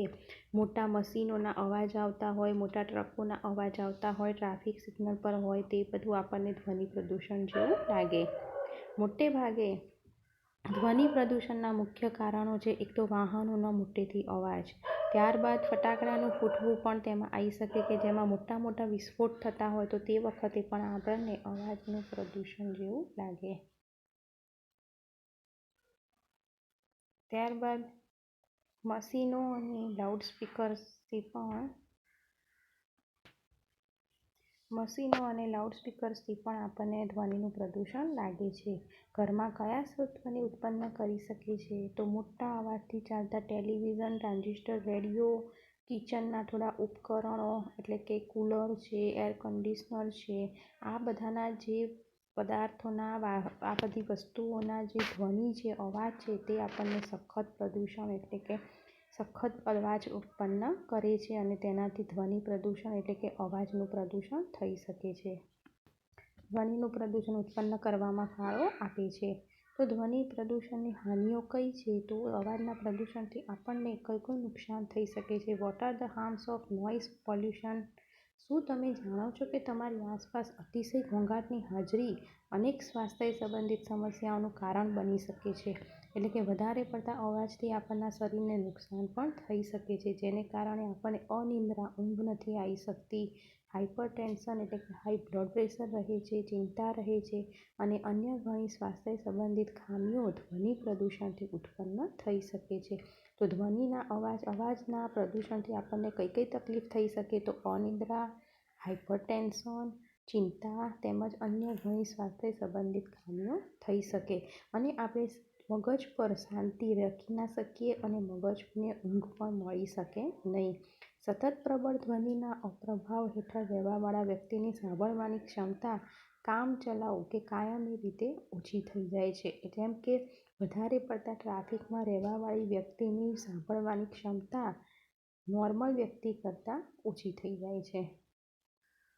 મોટા મશીનોના અવાજ આવતા હોય, મોટા ટ્રકોના અવાજ આવતા હોય, ટ્રાફિક સિગ્નલ પર હોય, તે બધું આપણને ધ્વનિ પ્રદૂષણ જેવું લાગે. મોટે ભાગે ધ્વનિ પ્રદૂષણના મુખ્ય કારણો છે. એક તો વાહનોનો મોટેથી અવાજ, ત્યારબાદ ફટાકડાનું ફૂટવું પણ તેમાં આવી શકે કે જેમાં મોટા મોટા વિસ્ફોટ થતા હોય તો તે વખતે પણ આપણને અવાજનું પ્રદૂષણ જેવું લાગે. ત્યારબાદ મશીનો અને લાઉડસ્પીકર્સથી પણ આપણને ધ્વનિનું પ્રદૂષણ લાગે છે. ઘરમાં કયા સ્ત્રોત ધ્વનિ ઉત્પન્ન કરી શકે છે? તો મોટા અવાજથી ચાલતા ટેલિવિઝન, ટ્રાન્ઝિસ્ટર, રેડિયો, કિચનના થોડા ઉપકરણો એટલે કે કુલર છે, એર કન્ડિશનર છે, આ બધાના જે પદાર્થોના આ બધી વસ્તુઓના જે ધ્વનિ છે, અવાજ છે, તે આપણને સખત પ્રદૂષણ એટલે કે સખત અવાજ ઉત્પન્ન કરે છે અને તેનાથી ધ્વનિ પ્રદૂષણ એટલે કે અવાજનું પ્રદૂષણ થઈ શકે છે. ધ્વનિનું પ્રદૂષણ ઉત્પન્ન કરવામાં ફાળો આપે છે. તો ધ્વનિ પ્રદૂષણની હાનિઓ કઈ છે? તો અવાજના પ્રદૂષણથી આપણને કઈ નુકસાન થઈ શકે છે. What are the harms of noise pollution? શું તમે જાણો છો કે તમારી આસપાસ અતિશય ઘોંઘાટની હાજરી અનેક સ્વાસ્થ્ય સંબંધિત સમસ્યાઓનું કારણ બની શકે છે? એટલે કે વધારે પડતા અવાજથી આપણના શરીરને નુકસાન પણ થઈ શકે છે, જેને કારણે આપણને અનિદ્રા, ઊંઘ નથી આવી શકતી, હાઈપર ટેન્શન એટલે કે હાઈ બ્લડ પ્રેશર રહે છે, ચિંતા રહે છે અને અન્ય ઘણી સ્વાસ્થ્ય સંબંધિત ખામીઓ ધ્વનિ પ્રદૂષણથી ઉત્પન્ન થઈ શકે છે. તો ધ્વનિના અવાજના પ્રદૂષણથી આપણને કઈ કઈ તકલીફ થઈ શકે? તો અનિદ્રા, હાઈપર ટેન્શન, ચિંતા તેમજ અન્ય ઘણી સ્વાસ્થ્ય સંબંધિત ખામીઓ થઈ શકે અને આપણે મગજ પર શાંતિ રાખી ના શકીએ અને મગજને ઊંઘ પણ મળી શકે નહીં. સતત પ્રબળ ધ્વનિના પ્રભાવ હેઠળ રહેવાવાળા વ્યક્તિની સાંભળવાની ક્ષમતા કામચલાઉ કે કાયમી રીતે ઓછી થઈ જાય છે. જેમ કે વધારે પડતા ટ્રાફિકમાં રહેવાવાળી વ્યક્તિની સાંભળવાની ક્ષમતા નોર્મલ વ્યક્તિ કરતાં ઓછી થઈ જાય છે.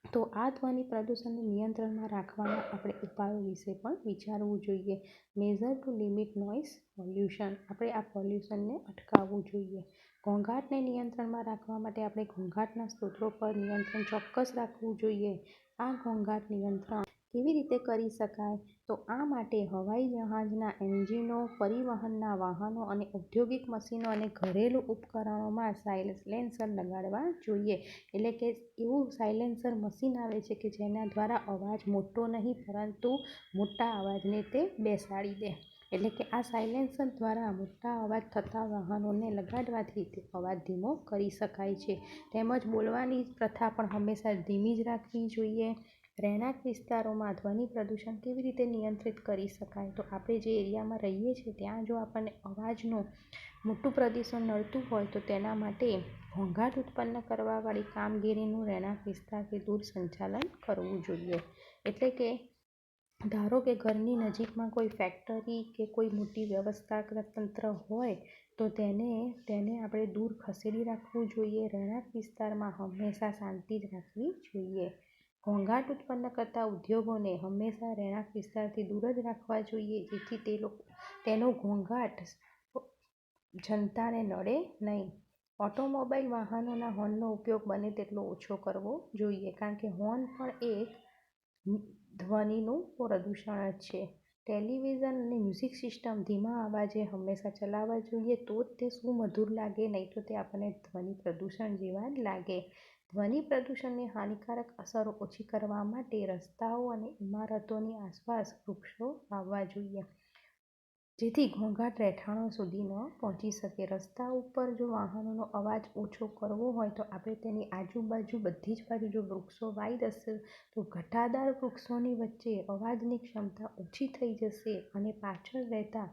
તો આ ધ્વનિ પ્રદૂષણને નિયંત્રણમાં રાખવાના આપણે ઉપાયો વિશે પણ વિચારવું જોઈએ. Measure to limit noise pollution, આપણે આ પોલ્યુશનને અટકાવવું જોઈએ. ઘોંઘાટને નિયંત્રણમાં રાખવા માટે આપણે ઘોંઘાટના સ્ત્રોતો પર નિયંત્રણ ચોક્કસ રાખવું જોઈએ. આ ઘોંઘાટ નિયંત્રણ કેવી રીતે કરી શકાય? તો આ માટે હવાઈ જહાજના એન્જિનો, પરિવહનના વાહનો અને ઔદ્યોગિક મશીનો અને ઘરેલું ઉપકરણોમાં સાયલેન્સર લગાડવા જોઈએ. એટલે કે એવું સાયલેન્સર મશીન આવે છે કે જેના દ્વારા અવાજ મોટો નહીં પરંતુ મોટા અવાજને તે બેસાડી દે. એટલે કે આ સાયલેન્સર દ્વારા મોટા અવાજ થતા વાહનોને લગાડવાથી તે અવાજ ધીમો કરી શકાય છે. તેમજ બોલવાની પ્રથા પણ હંમેશા ધીમી જ રાખવી જોઈએ. રહેણાંક વિસ્તારોમાં ધ્વનિ પ્રદૂષણ કેવી રીતે નિયંત્રિત કરી શકાય? તો આપણે જે એરિયામાં રહીએ છીએ ત્યાં જો આપણને અવાજનું મોટું પ્રદૂષણ નડતું હોય તો તેના માટે ઘોંઘાટ ઉત્પન્ન કરવાવાળી કામગીરીનું રહેણાંક વિસ્તારથી દૂર સંચાલન કરવું જોઈએ. એટલે કે ધારો કે ઘરની નજીકમાં કોઈ ફેક્ટરી કે કોઈ મોટી વ્યવસ્થા તંત્ર હોય તો તેને આપણે દૂર ખસેડી રાખવું જોઈએ. રહેણાંક વિસ્તારમાં હંમેશા શાંતિ જ રાખવી જોઈએ. ઘોંઘાટ ઉત્પન્ન કરતા ઉદ્યોગોને હંમેશા રહેણાંક વિસ્તારથી દૂર જ રાખવા જોઈએ, જેથી તેનો ઘોંઘાટ જનતાને નડે નહીં. ઓટોમોબાઈલ વાહનોના હોર્નનો ઉપયોગ બને તેટલો ઓછો કરવો જોઈએ, કારણ કે હોર્ન પણ એક ધ્વનિનું પ્રદૂષણ જ છે. ટેલિવિઝન અને મ્યુઝિક સિસ્ટમ ધીમા અવાજે હંમેશા ચલાવવા જોઈએ, તો જ તે સુમધુર લાગે, નહીં તો તે આપણને ધ્વનિ પ્રદૂષણ જેવા જ લાગે. ધ્વનિ પ્રદૂષણની હાનિકારક અસરો ઓછી કરવા માટે રસ્તાઓ અને ઇમારતોની આસપાસ વૃક્ષો વાવવા જોઈએ, જેથી ઘોંઘાટ રહેઠાણો સુધી ન પહોંચી શકે. રસ્તા ઉપર જો વાહનોનો અવાજ ઓછો કરવો હોય તો આપણે તેની આજુબાજુ બધી જ બાજુ જો વૃક્ષો વાવી દઈએ તો ઘટાદાર વૃક્ષોની વચ્ચે અવાજની ક્ષમતા ઓછી થઈ જશે અને પાછળ રહેતા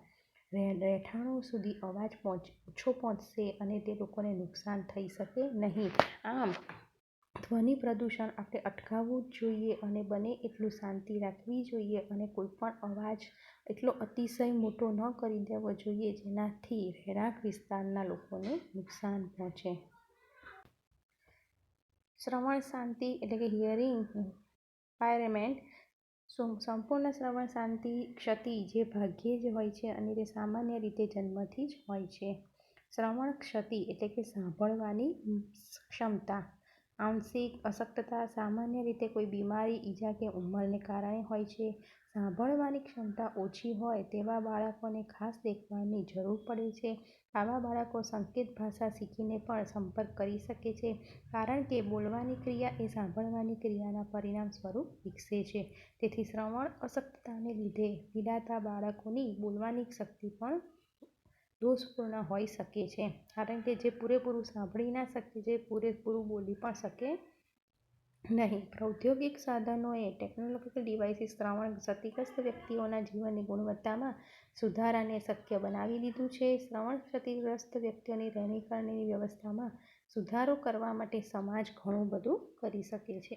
રહેઠાણો સુધી અવાજ ઓછો પહોંચશે અને તે લોકોને નુકસાન થઈ શકે નહીં. આમ ધ્વનિ પ્રદૂષણ આપણે અટકાવવું જ જોઈએ અને બને એટલું શાંતિ રાખવી જોઈએ અને કોઈ પણ અવાજ એટલો અતિશય મોટો ન કરી દેવો જોઈએ જેનાથી રહેણાંક વિસ્તારના લોકોને નુકસાન પહોંચે. શ્રવણ શાંતિ એટલે કે હિયરિંગ ઇમ્પાયરમેન્ટ, સંપૂર્ણ શ્રવણ શાંતિ ક્ષતિ જે ભાગ્યે જ હોય છે અને તે સામાન્ય રીતે જન્મથી જ હોય છે. શ્રવણ ક્ષતિ એટલે કે સાંભળવાની ક્ષમતા આંશિક અશક્તતા સામાન્ય રીતે કોઈ બીમારી, ઈજા કે ઉંમરને કારણે હોય છે. સાંભળવાની ક્ષમતા ઓછી હોય તેવા બાળકોને ખાસ દેખભાળની જરૂર પડે છે. આવા બાળકો સંકેત ભાષા શીખીને પણ સંપર્ક કરી શકે છે, કારણ કે બોલવાની ક્રિયા એ સાંભળવાની ક્રિયાના પરિણામ સ્વરૂપ વિકસે છે. તેથી શ્રવણ અશક્તતાને લીધે પીડાતા બાળકોની બોલવાની શક્તિ પણ દોષપૂર્ણ હોઈ શકે છે, કારણ કે જે પૂરેપૂરું સાંભળી ના શકે, જે પૂરેપૂરું બોલી પણ શકે નહીં. પ્રૌદ્યોગિક સાધનોએ ટેકનોલોજીકલ ડિવાઇસીસ શ્રવણ ક્ષતિગ્રસ્ત વ્યક્તિઓના જીવનની ગુણવત્તામાં સુધારાને શક્ય બનાવી દીધું છે. શ્રવણ ક્ષતિગ્રસ્ત વ્યક્તિઓની રહેણી કરણીની વ્યવસ્થામાં સુધારો કરવા માટે સમાજ ઘણું બધું કરી શકે છે.